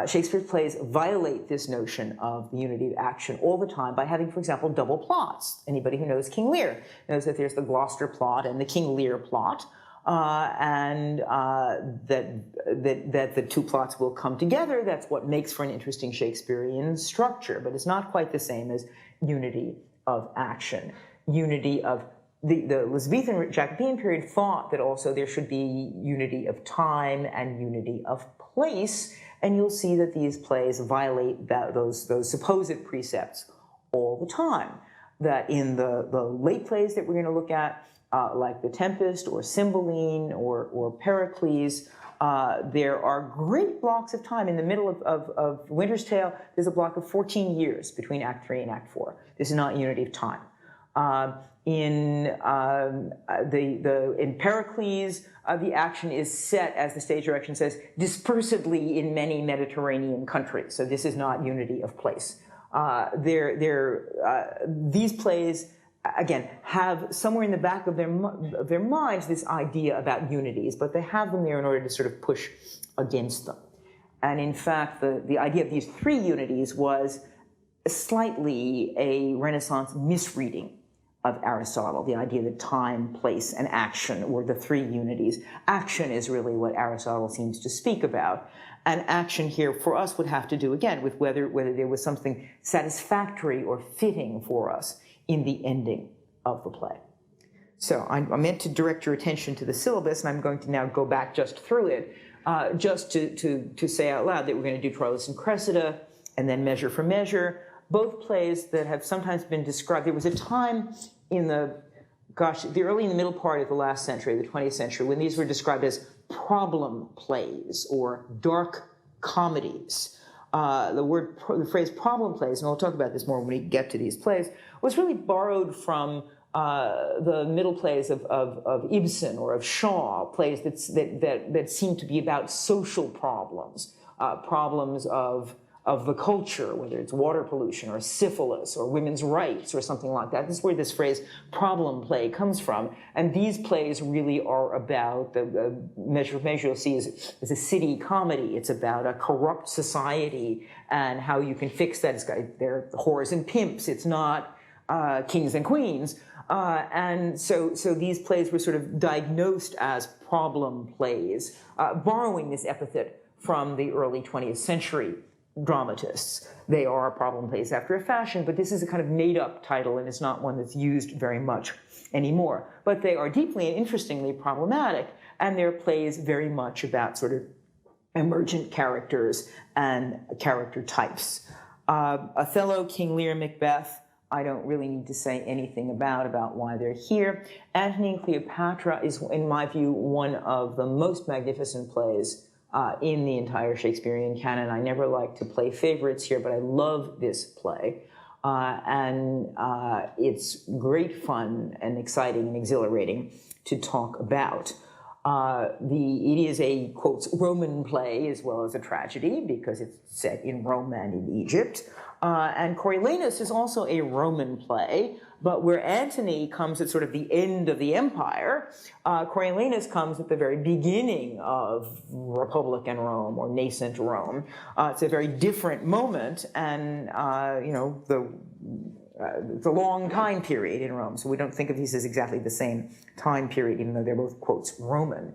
Shakespeare's plays violate this notion of the unity of action all the time by having, for example, double plots. Anybody who knows King Lear knows that there's the Gloucester plot and the King Lear plot, and that the two plots will come together. That's what makes for an interesting Shakespearean structure, but it's not quite the same as unity of action. Unity of the Elizabethan Jacobean period thought that also there should be unity of time and unity of place, and you'll see that these plays violate those supposed precepts all the time. That in the late plays that we're going to look at, like the Tempest or Cymbeline or Pericles, there are great blocks of time. In the middle of Winter's Tale, there's a block of 14 years between Act 3 and Act 4. This is not unity of time. In Pericles, the action is set, as the stage direction says, dispersedly in many Mediterranean countries. So this is not unity of place. These plays, again, have somewhere in the back of their minds this idea about unities, but they have them there in order to sort of push against them. And in fact, the idea of these three unities was slightly a Renaissance misreading of Aristotle. The idea that time, place, and action were the three unities. Action is really what Aristotle seems to speak about. And action here for us would have to do, again, with whether there was something satisfactory or fitting for us in the ending of the play. So I meant to direct your attention to the syllabus, and I'm going to now go back just through it, just to say out loud that we're going to do Troilus and Cressida, and then Measure for Measure, both plays that have sometimes been described. There was a time in the early and the middle part of the last century, the 20th century, when these were described as problem plays or dark comedies. The phrase problem plays, and we'll talk about this more when we get to these plays, was really borrowed from the middle plays of Ibsen or of Shaw, plays that seem to be about social problems, problems of the culture, whether it's water pollution or syphilis or women's rights or something like that. This is where this phrase problem play comes from. And these plays really are about, the Measure for Measure you'll see is a city comedy. It's about a corrupt society and how you can fix that. They're whores and pimps. It's not kings and queens. And so these plays were sort of diagnosed as problem plays, borrowing this epithet from the early 20th century dramatists. They are problem plays after a fashion, but this is a kind of made-up title, and it's not one that's used very much anymore. But they are deeply and interestingly problematic, and they're plays very much about sort of emergent characters and character types. Othello, King Lear, Macbeth, I don't really need to say anything about why they're here. Antony and Cleopatra is, in my view, one of the most magnificent plays in the entire Shakespearean canon. I never like to play favorites here, but I love this play. And it's great fun and exciting and exhilarating to talk about. It is a, quotes, Roman play as well as a tragedy because it's set in Rome and in Egypt. And Coriolanus is also a Roman play, but where Antony comes at sort of the end of the empire, Coriolanus comes at the very beginning of Republican Rome or nascent Rome. It's a very different moment, and it's a long time period in Rome, so we don't think of these as exactly the same time period, even though they're both, quotes, Roman.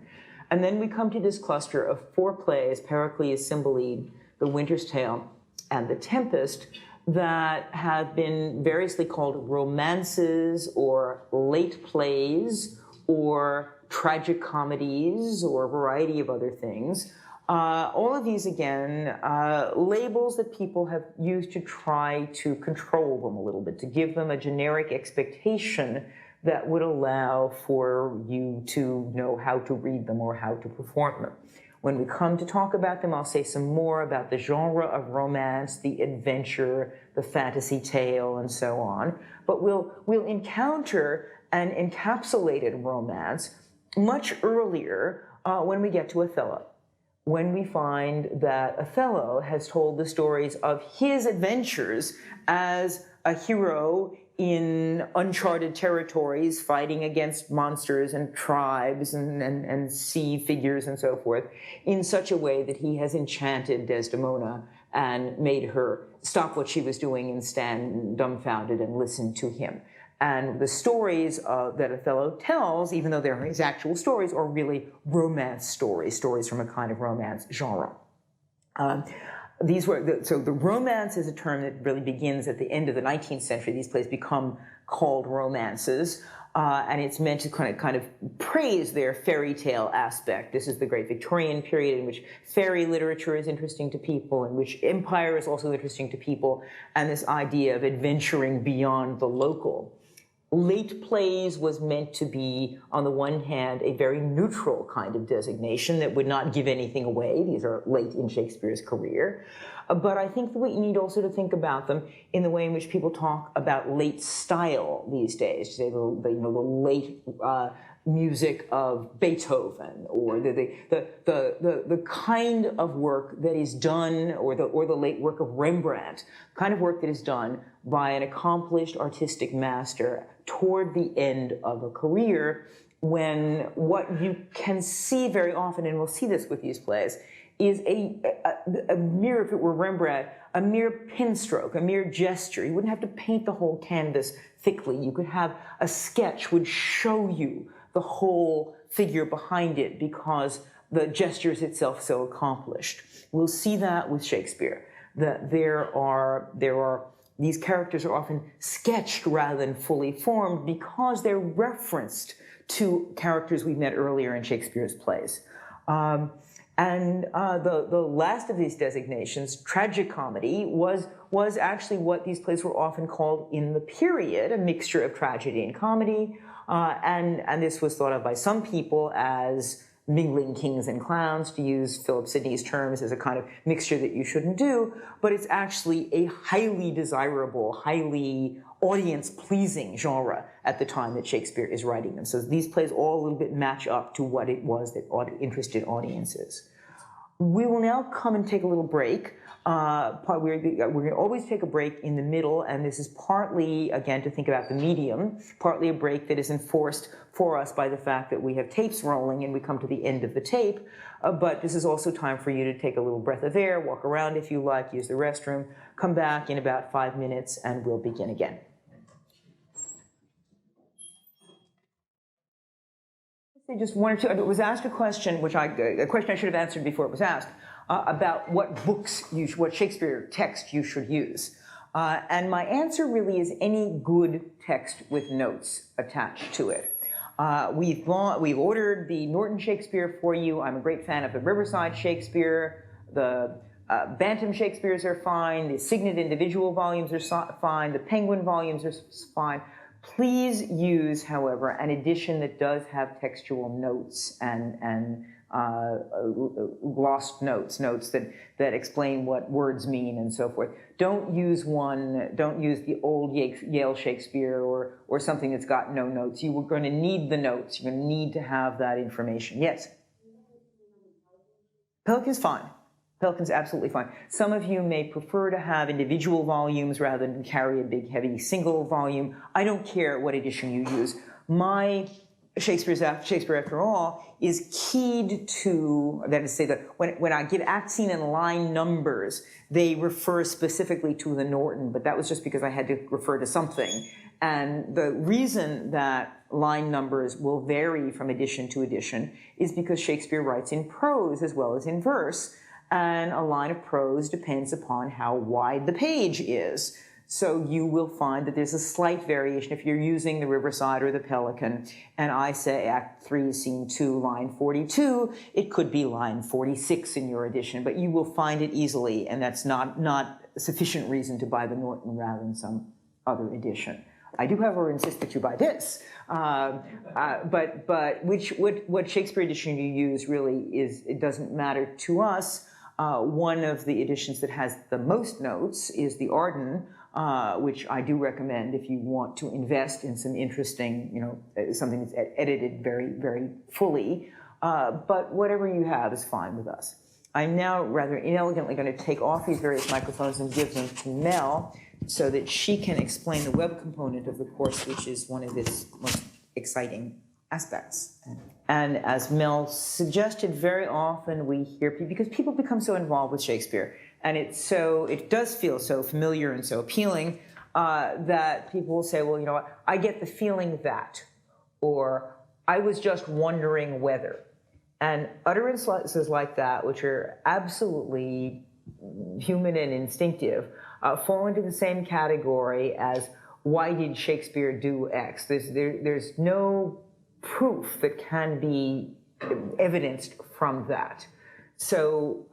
And then we come to this cluster of four plays, Pericles, Cymbeline, The Winter's Tale, and The Tempest, that have been variously called romances or late plays or tragic comedies or a variety of other things. All of these, again, labels that people have used to try to control them a little bit, to give them a generic expectation that would allow for you to know how to read them or how to perform them. When we come to talk about them, I'll say some more about the genre of romance, the adventure, the fantasy tale, and so on. But we'll encounter an encapsulated romance much earlier when we get to Othello, when we find that Othello has told the stories of his adventures as a hero in uncharted territories, fighting against monsters and tribes and sea figures and so forth, in such a way that he has enchanted Desdemona and made her stop what she was doing and stand dumbfounded and listen to him. And the stories that Othello tells, even though they're his actual stories, are really romance stories, stories from a kind of romance genre. So the romance is a term that really begins at the end of the 19th century. These plays become called romances, and it's meant to kind of praise their fairy tale aspect. This is the great Victorian period in which fairy literature is interesting to people, in which empire is also interesting to people, and this idea of adventuring beyond the local. Late plays was meant to be, on the one hand, a very neutral kind of designation that would not give anything away. These are late in Shakespeare's career. But I think that we need also to think about them in the way in which people talk about late style these days, say the late music of Beethoven, or the kind of work that is done, or the late work of Rembrandt, kind of work that is done by an accomplished artistic master toward the end of a career, when what you can see very often, and we'll see this with these plays, is a mere, if it were Rembrandt, a mere pen stroke, a mere gesture. You wouldn't have to paint the whole canvas thickly. You could have a sketch would show you the whole figure behind it because the gesture is itself so accomplished. We'll see that with Shakespeare, that these characters are often sketched rather than fully formed because they're referenced to characters we met earlier in Shakespeare's plays. The last of these designations, tragicomedy, was actually what these plays were often called in the period, a mixture of tragedy and comedy. And this was thought of by some people as mingling kings and clowns, to use Philip Sidney's terms, as a kind of mixture that you shouldn't do, but it's actually a highly desirable, highly audience-pleasing genre at the time that Shakespeare is writing them. So these plays all a little bit match up to what it was that interested audiences. We will now come and take a little break. We're going to always take a break in the middle, and this is partly, again, to think about the medium, partly a break that is enforced for us by the fact that we have tapes rolling and we come to the end of the tape, but this is also time for you to take a little breath of air, walk around if you like, use the restroom, come back in about 5 minutes, and we'll begin again. Just one or two. It was asked a question, a question I should have answered before it was asked, about what what Shakespeare text you should use. And my answer really is any good text with notes attached to it. We've ordered the Norton Shakespeare for you. I'm a great fan of the Riverside Shakespeare. The Bantam Shakespeares are fine. The Signet individual volumes are fine. The Penguin volumes are fine. Please use, however, an edition that does have textual notes and glossed notes that explain what words mean and so forth. Don't use the old Yale Shakespeare or something that's got no notes. You are going to need the notes. You're going to need to have that information. Yes? Pelican's fine. Pelican's absolutely fine. Some of you may prefer to have individual volumes rather than carry a big, heavy single volume. I don't care what edition you use. My Shakespeare After All is keyed to, that is to say that when I give act, scene, and line numbers, they refer specifically to the Norton, but that was just because I had to refer to something. And the reason that line numbers will vary from edition to edition is because Shakespeare writes in prose as well as in verse, and a line of prose depends upon how wide the page is. So you will find that there's a slight variation if you're using the Riverside or the Pelican, and I say Act 3, Scene 2, line 42, it could be line 46 in your edition, but you will find it easily, and that's not sufficient reason to buy the Norton rather than some other edition. I do, however, insist that you buy this. But what Shakespeare edition you use really is, it doesn't matter to us. One of the editions that has the most notes is the Arden, which I do recommend if you want to invest in some interesting, something that's edited very, very fully. But whatever you have is fine with us. I'm now rather inelegantly going to take off these various microphones and give them to Mel so that she can explain the web component of the course, which is one of its most exciting aspects. And as Mel suggested, very often we hear people, because people become so involved with Shakespeare, and it does feel so familiar and so appealing, that people will say, well, you know what, I get the feeling that, or I was just wondering whether. And utterances like that, which are absolutely human and instinctive, fall into the same category as, why did Shakespeare do X? There's no proof that can be evidenced from that. So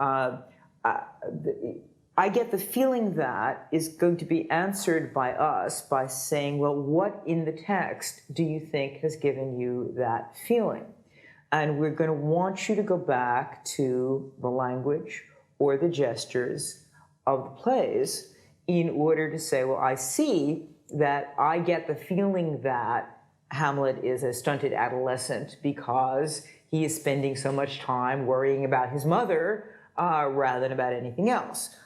I get the feeling that is going to be answered by us by saying, well, what in the text do you think has given you that feeling? And we're going to want you to go back to the language or the gestures of the plays in order to say, well, I see that I get the feeling that Hamlet is a stunted adolescent because he is spending so much time worrying about his mother rather than about anything else.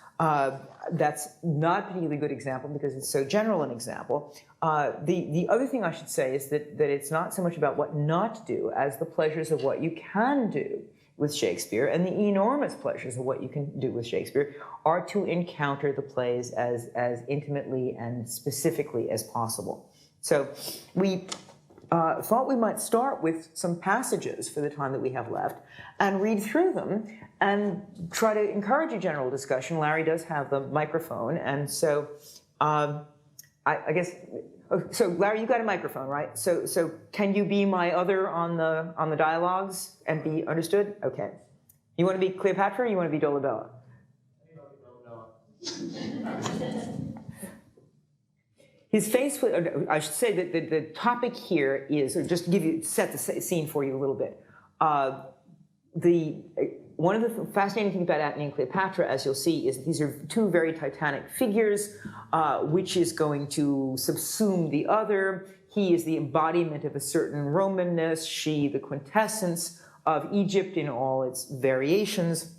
That's not a particularly good example because it's so general an example. The other thing I should say is that it's not so much about what not to do as the pleasures of what you can do with Shakespeare, and the enormous pleasures of what you can do with Shakespeare are to encounter the plays as intimately and specifically as possible. So we thought we might start with some passages for the time that we have left and read through them and try to encourage a general discussion. Larry does have the microphone, and so I guess, so Larry, you got a microphone, right? So can you be my other on the dialogues and be understood? Okay. You want to be Cleopatra or you want to be Dolabella? His face, I should say that the topic here is, or just to give you, set the scene for you a little bit. One of the fascinating things about Antony and Cleopatra, as you'll see, is that these are two very titanic figures, which is going to subsume the other. He is the embodiment of a certain Romanness, she the quintessence of Egypt in all its variations.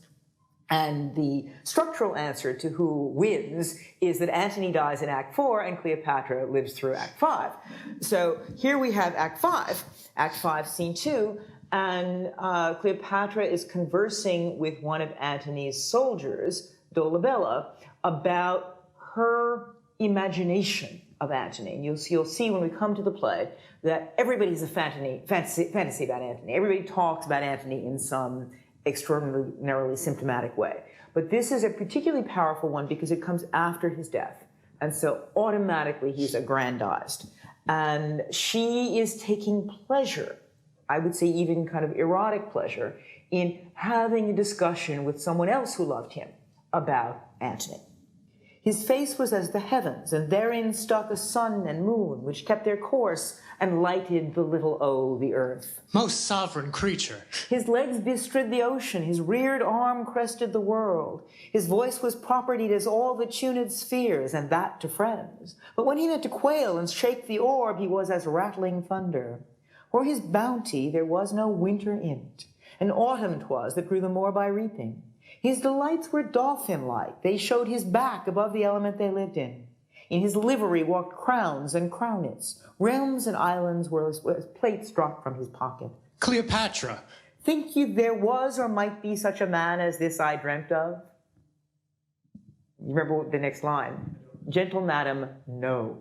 And the structural answer to who wins is that Antony dies in Act 4 and Cleopatra lives through Act 5. So here we have Act 5, Scene 2, and Cleopatra is conversing with one of Antony's soldiers, Dolabella, about her imagination of Antony. And you'll see when we come to the play that everybody has a fantasy about Antony. Everybody talks about Antony in some extraordinarily symptomatic way. But this is a particularly powerful one because it comes after his death. And so automatically he's aggrandized. And she is taking pleasure, I would say even kind of erotic pleasure, in having a discussion with someone else who loved him about Antony. His face was as the heavens, and therein stuck a sun and moon, which kept their course and lighted the little the earth. Most sovereign creature. His legs bestrid the ocean, his reared arm crested the world. His voice was propertied as all the tuned spheres, and that to friends. But when he meant to quail and shake the orb, he was as rattling thunder. For his bounty there was no winter in't, and autumn 'twas that grew the more by reaping. His delights were dolphin-like, they showed his back above the element they lived in. In his livery walked crowns and crownets, realms and islands were as plates dropped from his pocket. Cleopatra. Think you there was or might be such a man as this I dreamt of? You remember the next line? Gentle madam, no.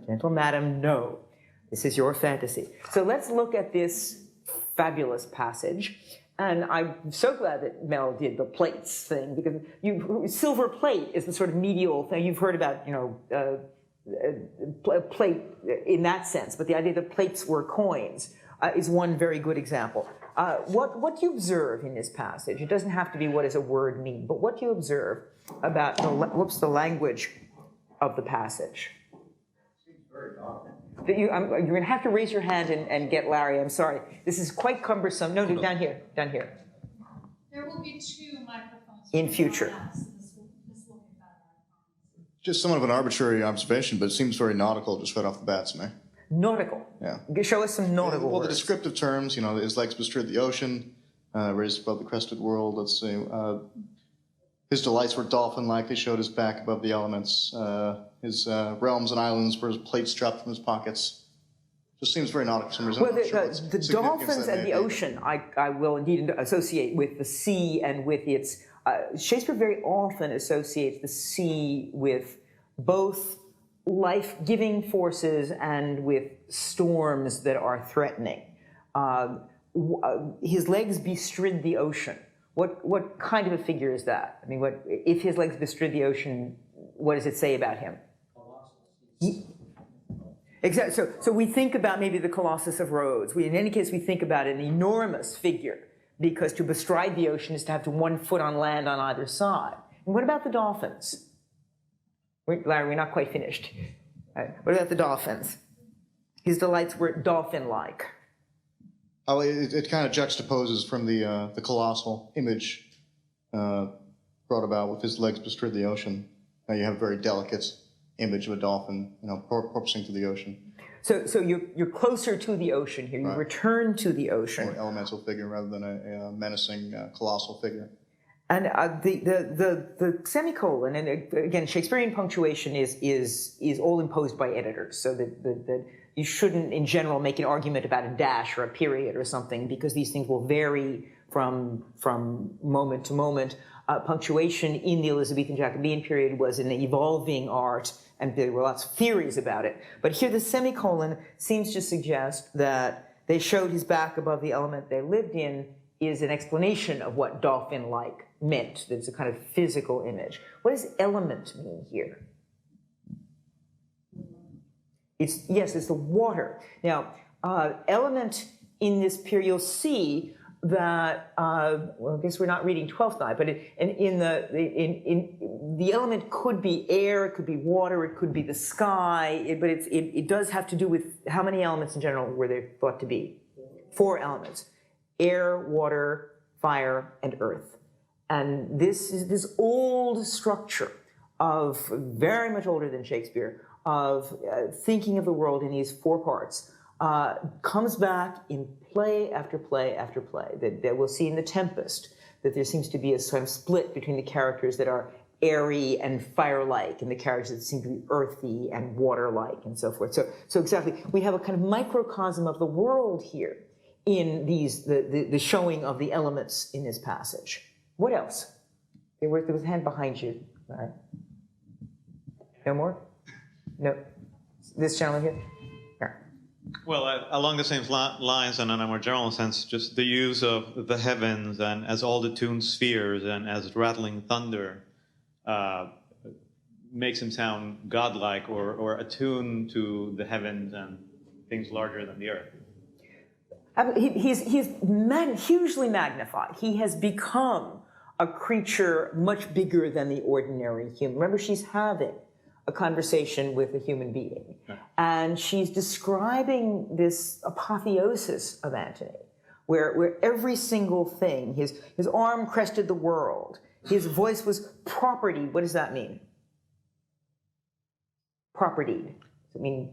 Gentle madam, no. This is your fantasy. So let's look at this fabulous passage. And I'm so glad that Mel did the plates thing, because silver plate is the sort of medial thing. You've heard about, plate in that sense, but the idea that plates were coins is one very good example. What do you observe in this passage? It doesn't have to be what does a word mean, but what do you observe about the language of the passage? You're going to have to raise your hand and get Larry. I'm sorry. This is quite cumbersome. No, down here. Down here. There will be 2 microphones. In future. This will get better. Just somewhat of an arbitrary observation, but it seems very nautical just right off the bat to me. Nautical. Yeah. Show us some nautical Well, the words. descriptive terms, his legs bestrid the ocean, raised above the crested world. Let's see. His delights were dolphin-like. They showed his back above the elements. His realms and islands were plates dropped from his pockets. Just seems very nautical for some reason. Well, I'm not sure what the significance dolphins that and may the be. ocean, I will indeed associate with the sea and with its. Shakespeare very often associates the sea with both life-giving forces and with storms that are threatening. His legs bestrid the ocean. What kind of a figure is that? I mean, if his legs bestrid the ocean, what does it say about him? Exactly. So we think about maybe the Colossus of Rhodes. In any case, we think about an enormous figure, because to bestride the ocean is to have 1 foot on land on either side. And what about the dolphins? Larry, we're not quite finished. What about the dolphins? His delights were dolphin-like. Oh, it kind of juxtaposes from the colossal image brought about with his legs bestrid the ocean. Now you have a very delicate image of a dolphin, porpoising to the ocean. So you're closer to the ocean here. You Right. return to the ocean. More elemental figure rather than a menacing colossal figure. And the semicolon, and again, Shakespearean punctuation is all imposed by editors, so that you shouldn't, in general, make an argument about a dash or a period or something, because these things will vary from moment to moment. Punctuation in the Elizabethan Jacobean period was an evolving art, and there were lots of theories about it. But here the semicolon seems to suggest that they showed his back above the element they lived in is an explanation of what dolphin-like meant. There's a kind of physical image. What does element mean here? It's the water. Now, element in this period, you'll see that, well, I guess we're not reading 12th night, but the element could be air, it could be water, it could be the sky, but it does have to do with how many elements in general were there thought to be? 4 elements: air, water, fire, and earth. And this is this old structure of, very much older than Shakespeare, of thinking of the world in these 4 parts, comes back in play after play after play. That we'll see in the Tempest, that there seems to be a sort of split between the characters that are airy and fire-like and the characters that seem to be earthy and water-like and so forth. So exactly, we have a kind of microcosm of the world here in the showing of the elements in this passage. What else? There was a hand behind you. All right. No more? No. This gentleman here? Here. Well, along the same lines and in a more general sense, just the use of the heavens and as all the tuned spheres and as rattling thunder makes him sound godlike or attuned to the heavens and things larger than the earth. He's hugely magnified. He has become a creature much bigger than the ordinary human. Remember, she's having a conversation with a human being, and she's describing this apotheosis of Antony, where every single thing, his arm crested the world, his voice was propertied. What does that mean? Propertied. Does it mean?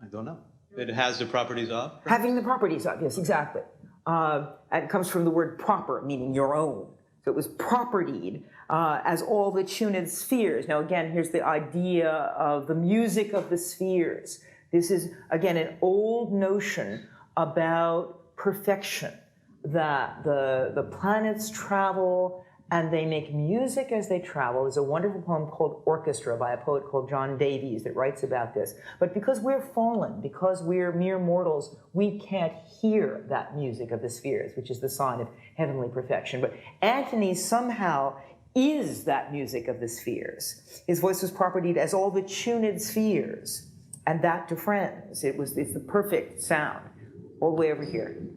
I don't know. It has the properties of? Having the properties of, yes, exactly. And it comes from the word proper, meaning your own. So it was propertied as all the tuned spheres. Now again, here's the idea of the music of the spheres. This is, again, an old notion about perfection, that the planets travel and they make music as they travel. There's a wonderful poem called Orchestra by a poet called John Davies that writes about this. But because we're fallen, because we're mere mortals, we can't hear that music of the spheres, which is the sign of heavenly perfection. But Antony somehow is that music of the spheres. His voice was propertied as all the tuned spheres, and that to friends. It's the perfect sound, all the way over here.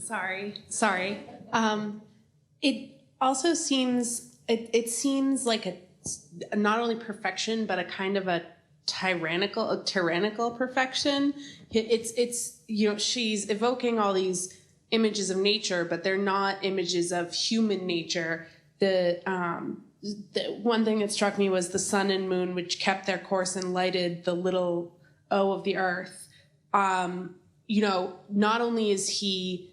Sorry. It also seems, it seems like not only perfection, but a kind of a tyrannical perfection. It's she's evoking all these images of nature, but they're not images of human nature. The one thing that struck me was the sun and moon, which kept their course and lighted the little O of the earth. Not only is he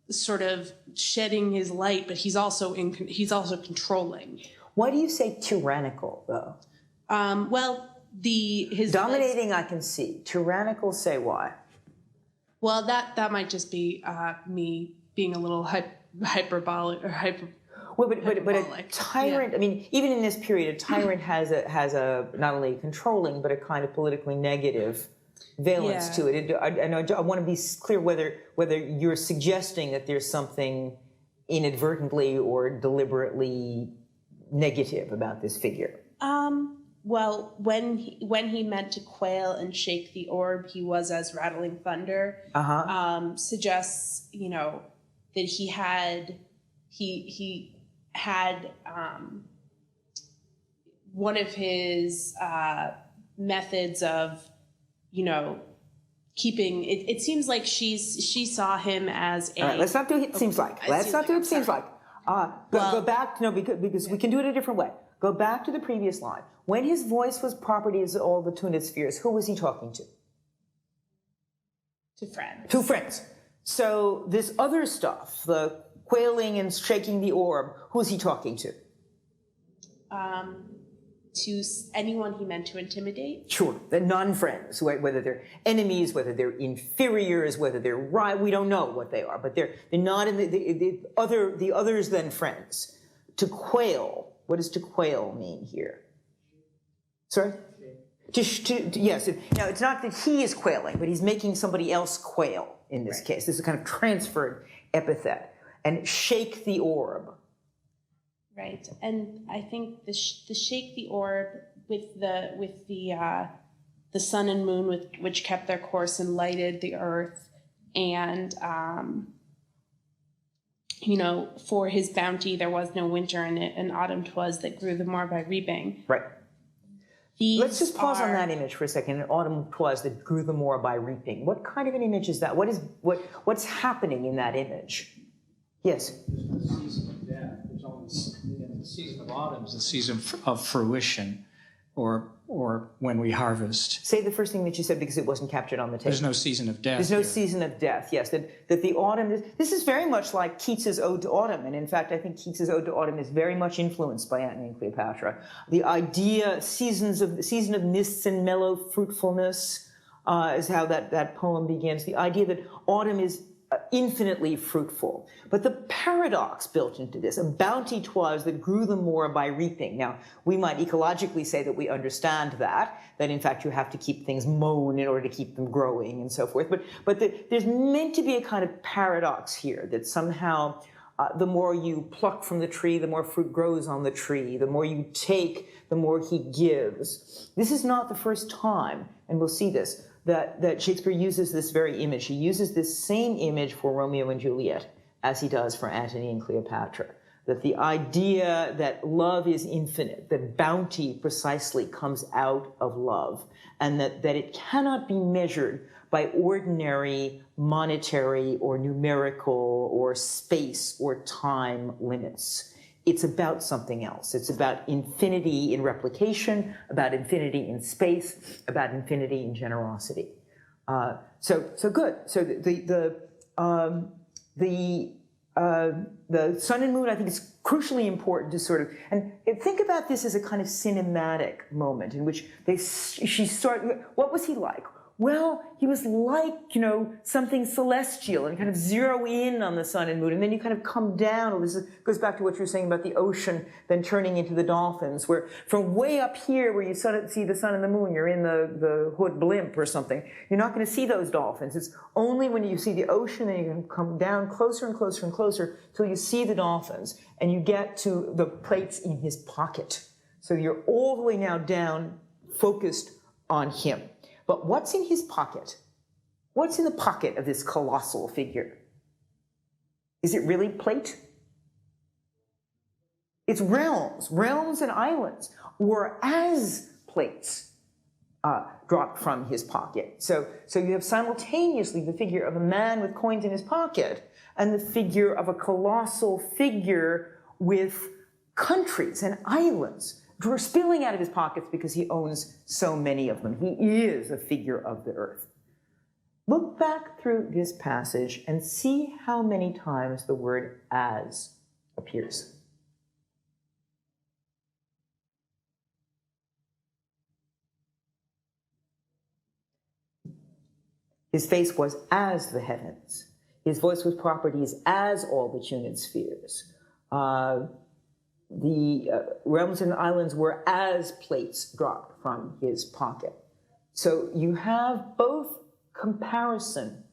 sort of shedding his light, but he's also controlling. Why do you say tyrannical, though? His dominating, I can see. Tyrannical, say why? Well, that might just be me being a little hyperbolic or hyper. Well, but a tyrant. Yeah. I mean, even in this period, a tyrant has a not only controlling but a kind of politically negative valence to it. I want to be clear whether you're suggesting that there's something inadvertently or deliberately negative about this figure. Well, when he meant to quail and shake the orb, he was as rattling thunder. Suggests that he had one of his methods of keeping it seems like she saw him as a. All right, let's not do it seems like. Let's not do it seems like. Go back because we can do it a different way. Go back to the previous line. When his voice was properties of all the tuned spheres, who was he talking to? To friends. To friends. So this other stuff, the quailing and shaking the orb, who's he talking to? To anyone he meant to intimidate. Sure, the non-friends, whether they're enemies, whether they're inferiors, whether they're right, we don't know what they are, but they're not in the others than friends. To quail, what does to quail mean here? Sorry? Yes. Now, it's not that he is quailing, but he's making somebody else quail in this case. This is a kind of transferred epithet. And shake the orb. Right, and I think the shake the orb with the sun and moon which kept their course and lighted the earth, and for his bounty there was no winter in it, and autumn 'twas that grew the more by reaping. Right. Let's just pause on that image for a second. And autumn 'twas that grew the more by reaping. What kind of an image is that? What's happening in that image? Yes. There's the season of death. There's always the season of autumn is the season of fruition, or when we harvest. Say the first thing that you said because it wasn't captured on the tape. There's no season of death. There's no here. season of death. Yes, that the autumn. This is very much like Keats's Ode to Autumn, and in fact, I think Keats's Ode to Autumn is very much influenced by Antony and Cleopatra. The idea, season of mists and mellow fruitfulness, is how that poem begins. The idea that autumn is infinitely fruitful. But the paradox built into this, a bounty 'twas that grew the more by reaping. Now, we might ecologically say that we understand that in fact you have to keep things mown in order to keep them growing and so forth. But there's meant to be a kind of paradox here that somehow the more you pluck from the tree, the more fruit grows on the tree. The more you take, the more he gives. This is not the first time, and we'll see this, that Shakespeare uses this very image. He uses this same image for Romeo and Juliet as he does for Antony and Cleopatra. That the idea that love is infinite, that bounty precisely comes out of love, and that it cannot be measured by ordinary monetary or numerical or space or time limits. It's about something else. It's about infinity in replication, about infinity in space, about infinity in generosity. So good. So the sun and moon, I think, is crucially important to sort of, and think about this as a kind of cinematic moment in which what was he like? Well, he was like, something celestial, and kind of zero in on the sun and moon, and then you kind of come down. This goes back to what you were saying about the ocean then turning into the dolphins, where from way up here where you see the sun and the moon, you're in the hood blimp or something, you're not going to see those dolphins. It's only when you see the ocean and you can come down closer and closer and closer till you see the dolphins, and you get to the plates in his pocket. So you're all the way now down, focused on him. But what's in his pocket? What's in the pocket of this colossal figure? Is it really plate? its realms and islands were as plates dropped from his pocket. So you have simultaneously the figure of a man with coins in his pocket and the figure of a colossal figure with countries and islands spilling out of his pockets because he owns so many of them. He is a figure of the earth. Look back through this passage and see how many times the word as appears. His face was as the heavens. His voice was properties as all the tuned spheres. The realms and islands were as plates dropped from his pocket. So you have both comparison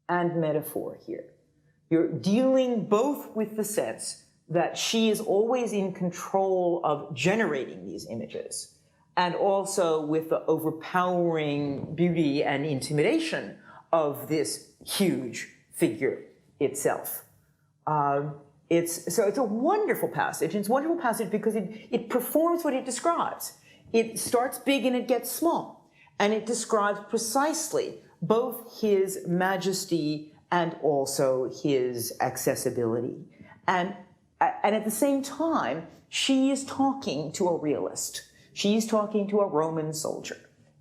and metaphor here. You're dealing both with the sense that she is always in control of generating these images, and also with the overpowering beauty and intimidation of this huge figure itself. It's a wonderful passage. It's a wonderful passage because it performs what it describes. It starts big and it gets small, and it describes precisely both his majesty and also his accessibility. And at the same time, she is talking to a realist. She's talking to a Roman soldier.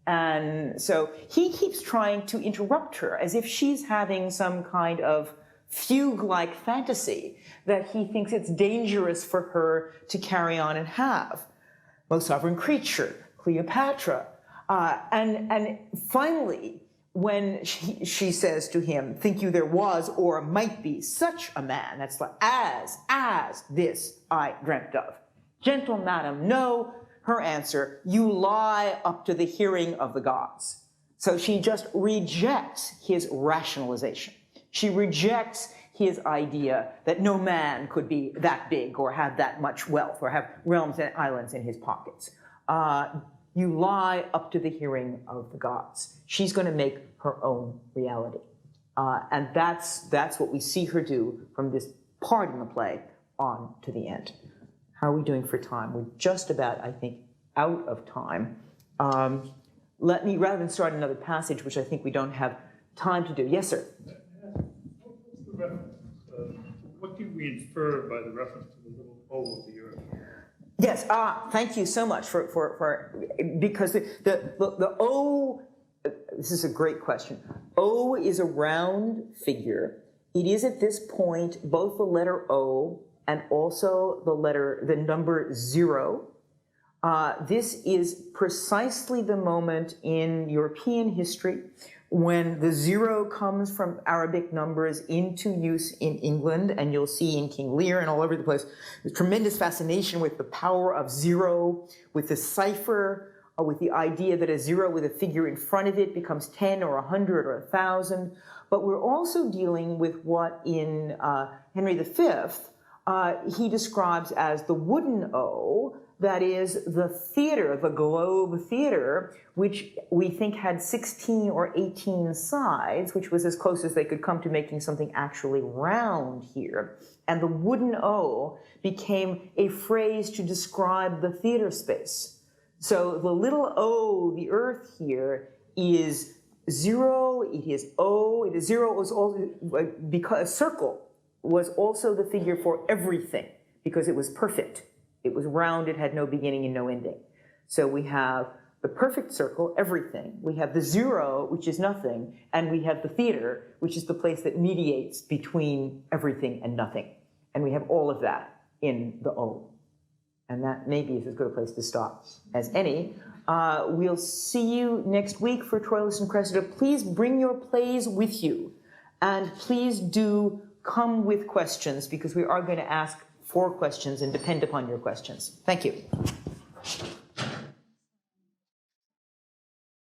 And so he keeps trying to interrupt her as if she's having some kind of fugue-like fantasy that he thinks it's dangerous for her to carry on and have. Most sovereign creature, Cleopatra. And finally, when she says to him, think you there was or might be such a man, that's like, as this I dreamt of. Gentle madam, no. Her answer, you lie up to the hearing of the gods. So she just rejects his rationalization. She rejects his idea that no man could be that big or have that much wealth or have realms and islands in his pockets. You lie up to the hearing of the gods. She's going to make her own reality. And that's what we see her do from this part in the play on to the end. How are we doing for time? We're just about, I think, out of time. Let me, rather than start another passage, which I think we don't have time to do. Yes, sir? What's the reference? What can we infer by the reference to the little O of the earth? Yes, thank you so much because the O, this is a great question. O is a round figure. It is at this point both the letter O and also the number 0. This is precisely the moment in European history when the 0 comes from Arabic numbers into use in England, and you'll see in King Lear and all over the place, the tremendous fascination with the power of 0, with the cipher, with the idea that a 0 with a figure in front of it becomes 10 or 100 or 1,000. But we're also dealing with what in Henry V, he describes as the wooden O, that is the theater, the globe theater, which we think had 16 or 18 sides, which was as close as they could come to making something actually round here. And the wooden O became a phrase to describe the theater space. So the little O, the earth here, is 0, it is O, it is 0, was also, because a circle was also the figure for everything, because it was perfect. It was round, it had no beginning and no ending. So we have the perfect circle, everything. We have the 0, which is nothing, and we have the theater, which is the place that mediates between everything and nothing. And we have all of that in the O. And that maybe is as good a place to stop as any. We'll see you next week for Troilus and Cressida. Please bring your plays with you. And please do come with questions, because we are going to ask 4 questions and depend upon your questions. Thank you.